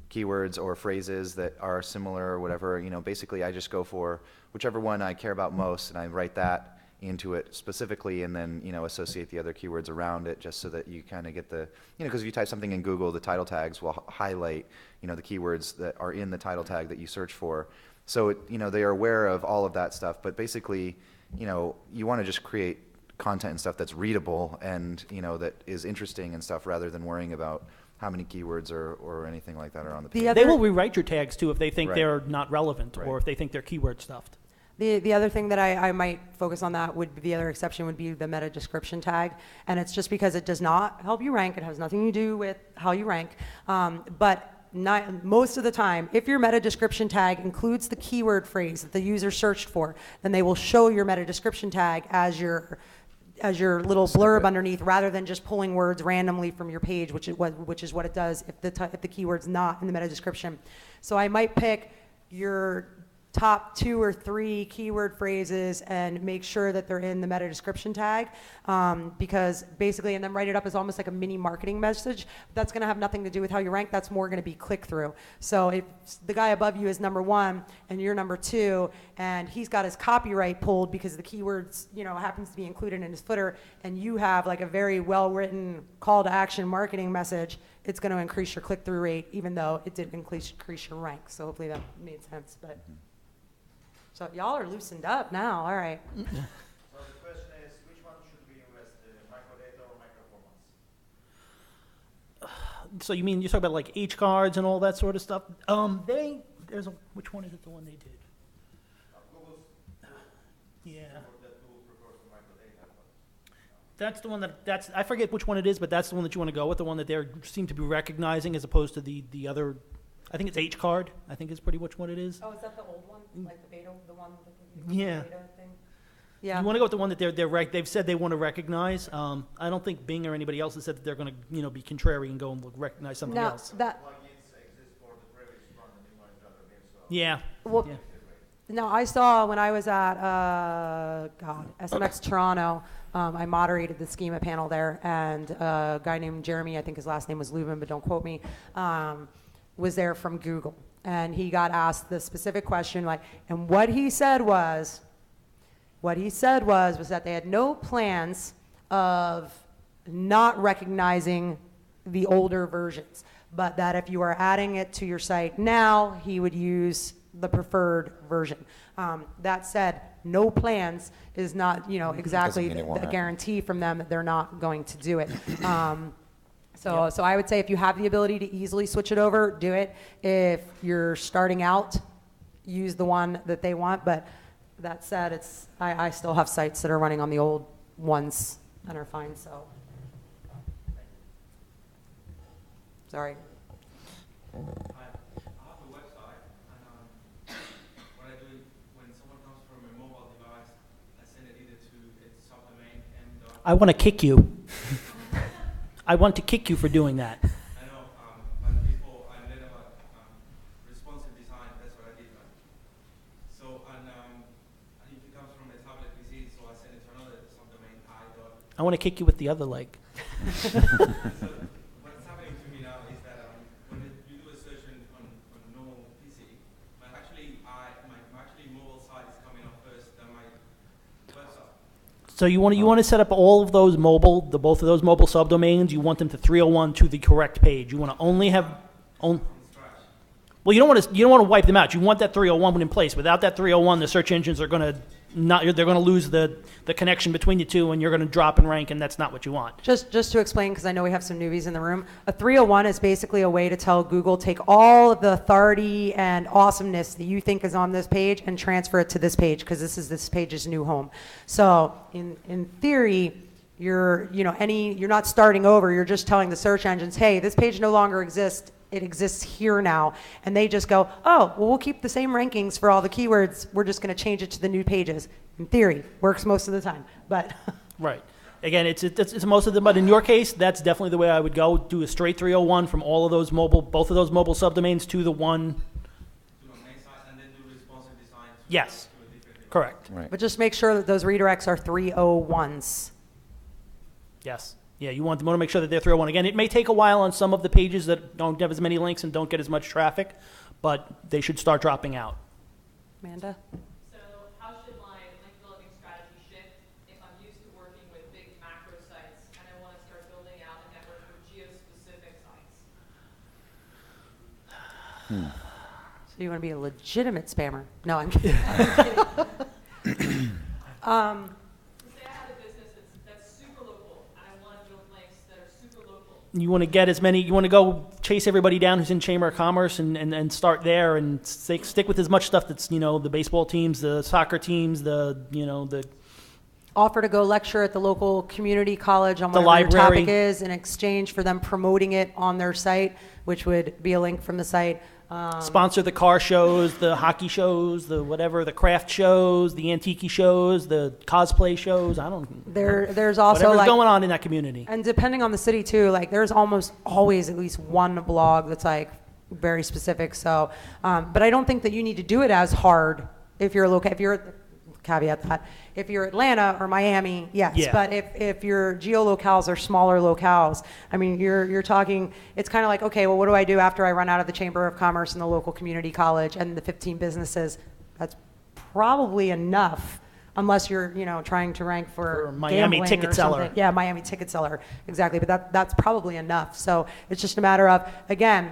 keywords or phrases that are similar or whatever, basically I just go for whichever one I care about most and I write that into it specifically, and then associate the other keywords around it, just so that you kind of get the because if you type something in Google, the title tags will highlight the keywords that are in the title tag that you search for. So they are aware of all of that stuff, but basically you want to just create content and stuff that's readable and that is interesting and stuff, rather than worrying about how many keywords or anything like that are on the page. They will rewrite your tags too if they think Right. they're not relevant Right. or if they think they're keyword stuffed. The other thing that I might focus on that would be, the other exception would be the meta description tag. And it's just because it does not help you rank. It has nothing to do with how you rank. But most of the time, if your meta description tag includes the keyword phrase that the user searched for, then they will show your meta description tag as your as your little blurb underneath, rather than just pulling words randomly from your page, which is what it does if the keyword's not in the meta description. So I might pick your top 2 or 3 keyword phrases and make sure that they're in the meta description tag, because basically, and then write it up as almost like a mini marketing message. That's going to have nothing to do with how you rank. That's more going to be click through. So if the guy above you is number 1 and you're number 2, and he's got his copyright pulled because the keywords, happens to be included in his footer, and you have like a very well written call to action marketing message, it's going to increase your click through rate, even though it didn't increase your rank. So hopefully that made sense. But so y'all are loosened up now. All right. So the question is, which one should we invest in, microdata or microformats? So you're talking about like H cards and all that sort of stuff? Which one is it, the one they did? Google's Yeah. that Google prefers to microdata. That's the one I forget which one it is, but that's the one that you want to go with, the one that they seem to be recognizing as opposed to the other. I think it's H card. I think is pretty much what it is. Oh, is that the old one? Like the beta, the one with the Yeah. beta thing? Yeah. You want to go with the one that they've said they want to recognize. I don't think Bing or anybody else has said that they're going to be contrary and go and recognize something No, else. that, Plugins exist for the previous one and you want to be so. Yeah. well, Yeah. no, I saw when I was at, SMX Toronto, I moderated the schema panel there, and a guy named Jeremy, I think his last name was Lubin, but don't quote me, was there from Google. And he got asked the specific question, and what he said was that they had no plans of not recognizing the older versions, but that if you are adding it to your site now, he would use the preferred version. That said, no plans is not, exactly mean it won't a happen. guarantee from them that they're not going to do it. So I would say if you have the ability to easily switch it over, do it. If you're starting out, use the one that they want. But that said, I still have sites that are running on the old ones and are fine. So sorry. Hi, I have a website, and what I do when someone comes from a mobile device, I send it either to its subdomain and. I want to kick you. I want to kick you for doing that. I know, but before I learned about responsive design, that's what I did. So, and if it comes from a tablet PC, so I send it to another subdomain, I want to kick you with the other leg. So what's happening to me now is that when you do a search on normal PC, my mobile site is coming up first than my website. So you want to set up all of those both of those mobile subdomains. You want them to 301 to the correct page. You want to only have Well, you don't want to wipe them out. You want that 301 in place. Without that 301, the search engines are going to they're going to lose the connection between the two, and you're going to drop in rank, and that's not what you want. Just to explain, because I know we have some newbies in the room, a 301 is basically a way to tell Google, take all of the authority and awesomeness that you think is on this page and transfer it to this page, because this page's new home. So in theory, you're not starting over. You're just telling the search engines, hey, this page no longer exists. It exists here now. And they just go, oh, well, we'll keep the same rankings for all the keywords. We're just going to change it to the new pages. In theory, works most of the time. But Right. Again, it's most of them, but in your case, that's definitely the way I would go. Do a straight 301 from all of those both of those mobile subdomains to the one. Yes. Correct. Right. But just make sure that those redirects are 301s. Yes. Yeah, you want to make sure that they're 301. Again, it may take a while on some of the pages that don't have as many links and don't get as much traffic, but they should start dropping out. Amanda? So how should my link building strategy shift if I'm used to working with big macro sites and I want to start building out a network for geo-specific sites? So you want to be a legitimate spammer? No, I'm kidding. I'm kidding. Say I have a business that's super local and I want to build links that are super local. You want to get as many, you want to go chase everybody down who's in Chamber of Commerce and start there and stick with as much stuff that's, the baseball teams, the soccer teams, the Offer to go lecture at the local community college on The whatever your library. topic is in exchange for them promoting it on their site, which would be a link from the site. Sponsor the car shows, the hockey shows, the whatever, the craft shows, the antique shows, the cosplay shows. I don't. There's also whatever's like, going on in that community. and depending on the city too, like there's almost always at least one blog that's like very specific. So, but I don't think that you need to do it as hard if you're caveat that if you're Atlanta or Miami, yes. Yeah. But if your geolocales are smaller locales, I mean, you're talking. It's kind of like, okay, well, what do I do after I run out of the Chamber of Commerce and the local community college and the 15 businesses? That's probably enough, unless you're trying to rank for Miami gambling ticket or seller. something. Yeah, Miami ticket seller, exactly. But that's probably enough. So it's just a matter of, again,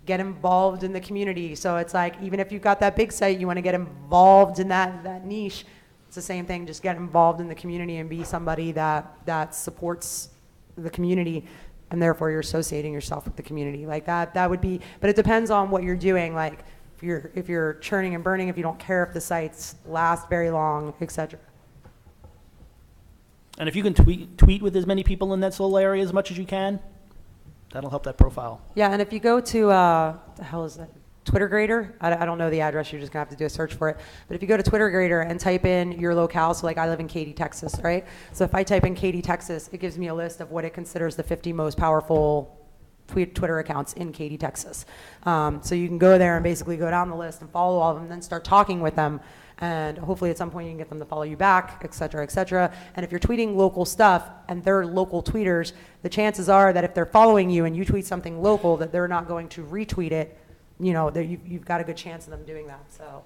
get involved in the community. So it's like, even if you've got that big site, you want to get involved in that niche. It's the same thing. Just get involved in the community and be somebody that supports the community, and therefore you're associating yourself with the community. Like that would be, but it depends on what you're doing. Like if you're churning and burning, if you don't care if the sites last very long, etc. And if you can tweet with as many people in that little area as much as you can, that'll help that profile. Yeah, and if you go to, the hell is that? Twitter Grader. I don't know the address. You're just going to have to do a search for it. But if you go to Twitter Grader and type in your locale, so like I live in Katy, Texas, right? So if I type in Katy, Texas, it gives me a list of what it considers the 50 most powerful Twitter accounts in Katy, Texas. So you can go there and basically go down the list and follow all of them, and then start talking with them. And hopefully at some point you can get them to follow you back, et cetera, et cetera. And if you're tweeting local stuff and they're local tweeters, the chances are that if they're following you and you tweet something local, that they're not going to retweet it. You've got a good chance of them doing that. So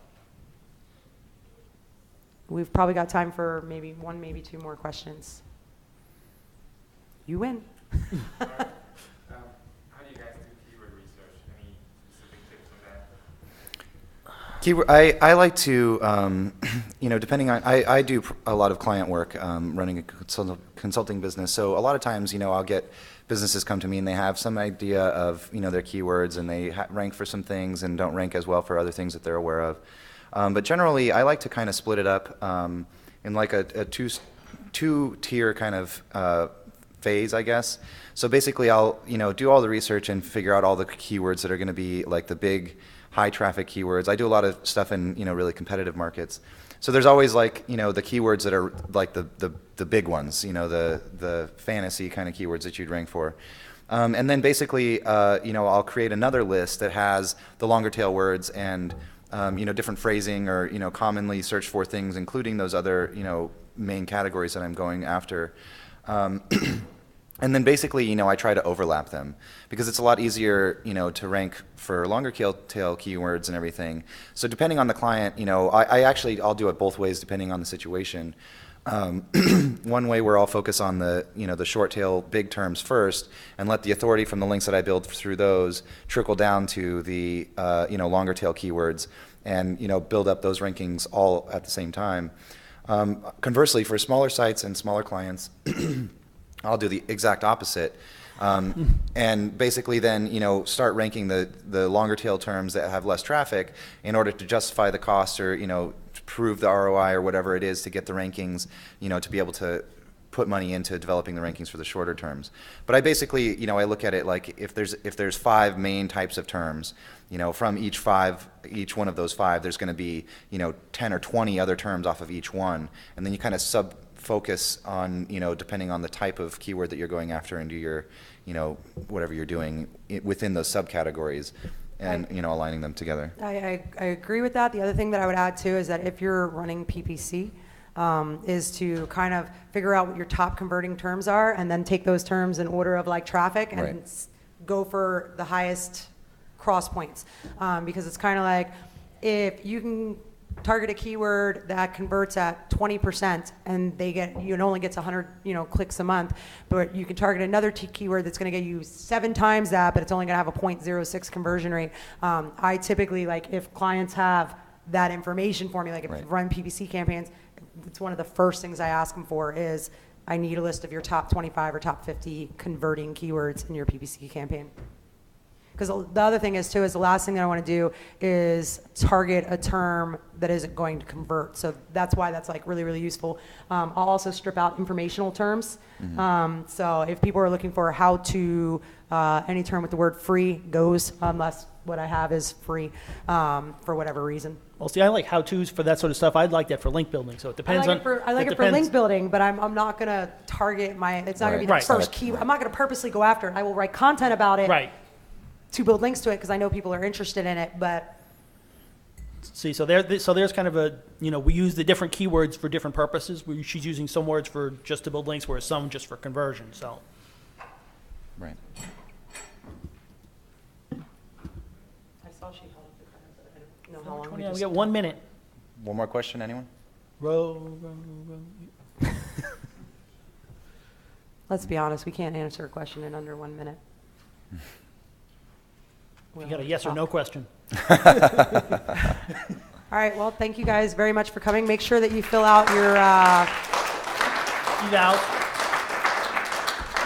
we've probably got time for maybe one, maybe two more questions. You win. How do you guys do keyword research? Any specific tips on that? Keyword, I like to, depending on, I do a lot of client work, running a consulting business. So a lot of times, I'll get businesses come to me and they have some idea of, their keywords, and they rank for some things and don't rank as well for other things that they're aware of. But generally, I like to kind of split it up in like a two-tier kind of phase, I guess. So basically, I'll, do all the research and figure out all the keywords that are going to be like the big high traffic keywords. I do a lot of stuff in, really competitive markets. So there's always like, the keywords that are like the big ones, the fantasy kind of keywords that you'd rank for. And then basically, I'll create another list that has the longer tail words and, different phrasing or, commonly searched for things, including those other, main categories that I'm going after. And then basically, I try to overlap them because it's a lot easier, to rank for longer tail keywords and everything. So depending on the client, I'll do it both ways depending on the situation. One way where I'll focus on the, the short tail big terms first and let the authority from the links that I build through those trickle down to the, longer tail keywords and, build up those rankings all at the same time. Conversely, for smaller sites and smaller clients, I'll do the exact opposite, and basically then start ranking the longer tail terms that have less traffic in order to justify the cost or to prove the ROI or whatever it is to get the rankings, to be able to put money into developing the rankings for the shorter terms. But I basically I look at it like if there's 5 main types of terms, from each one of those 5, there's going to be 10 or 20 other terms off of each one, and then you kind of focus on, depending on the type of keyword that you're going after and do your, whatever you're doing within those subcategories and, aligning them together. I agree with that. The other thing that I would add too is that if you're running PPC, is to kind of figure out what your top converting terms are and then take those terms in order of like traffic and Right. go for the highest cross points. Because it's kind of like if you can target a keyword that converts at 20% and it only gets 100 clicks a month, but you can target another keyword that's going to get you 7 times that, but it's only going to have a 0.06 conversion rate. I typically, like, if clients have that information for me, like if Right. you run PPC campaigns, it's one of the first things I ask them for is I need a list of your top 25 or top 50 converting keywords in your PPC campaign. Because the other thing is too, is the last thing that I want to do is target a term that isn't going to convert. So that's why that's like really, really useful. I'll also strip out informational terms. So if people are looking for how to, any term with the word free goes, unless what I have is free for whatever reason. Well, see, I like how-tos for that sort of stuff. I'd like that for link building, so it depends on. I like it for link building, but I'm not going to target my, it's not going to be the first key. I'm not going to purposely go after it. I will write content about it to build links to it because I know people are interested in it, but. See, so there's kind of a, we use the different keywords for different purposes. She's using some words for just to build links, whereas some just for conversion, so. Right. I saw she held it, but I don't know how long. We got 1 minute. One more question, anyone? Row. Let's be honest, we can't answer a question in under 1 minute. You got a yes or no question. All right, well, thank you guys very much for coming. Make sure that you fill out your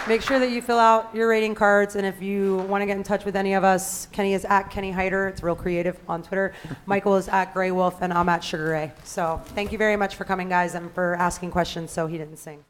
make sure that you fill out your rating cards, and if you want to get in touch with any of us, Kenny is at Kenny Hyder. It's real creative on Twitter. Michael is at Gray Wolf, and I'm at Sugar Ray. So thank you very much for coming, guys, and for asking questions so he didn't sing.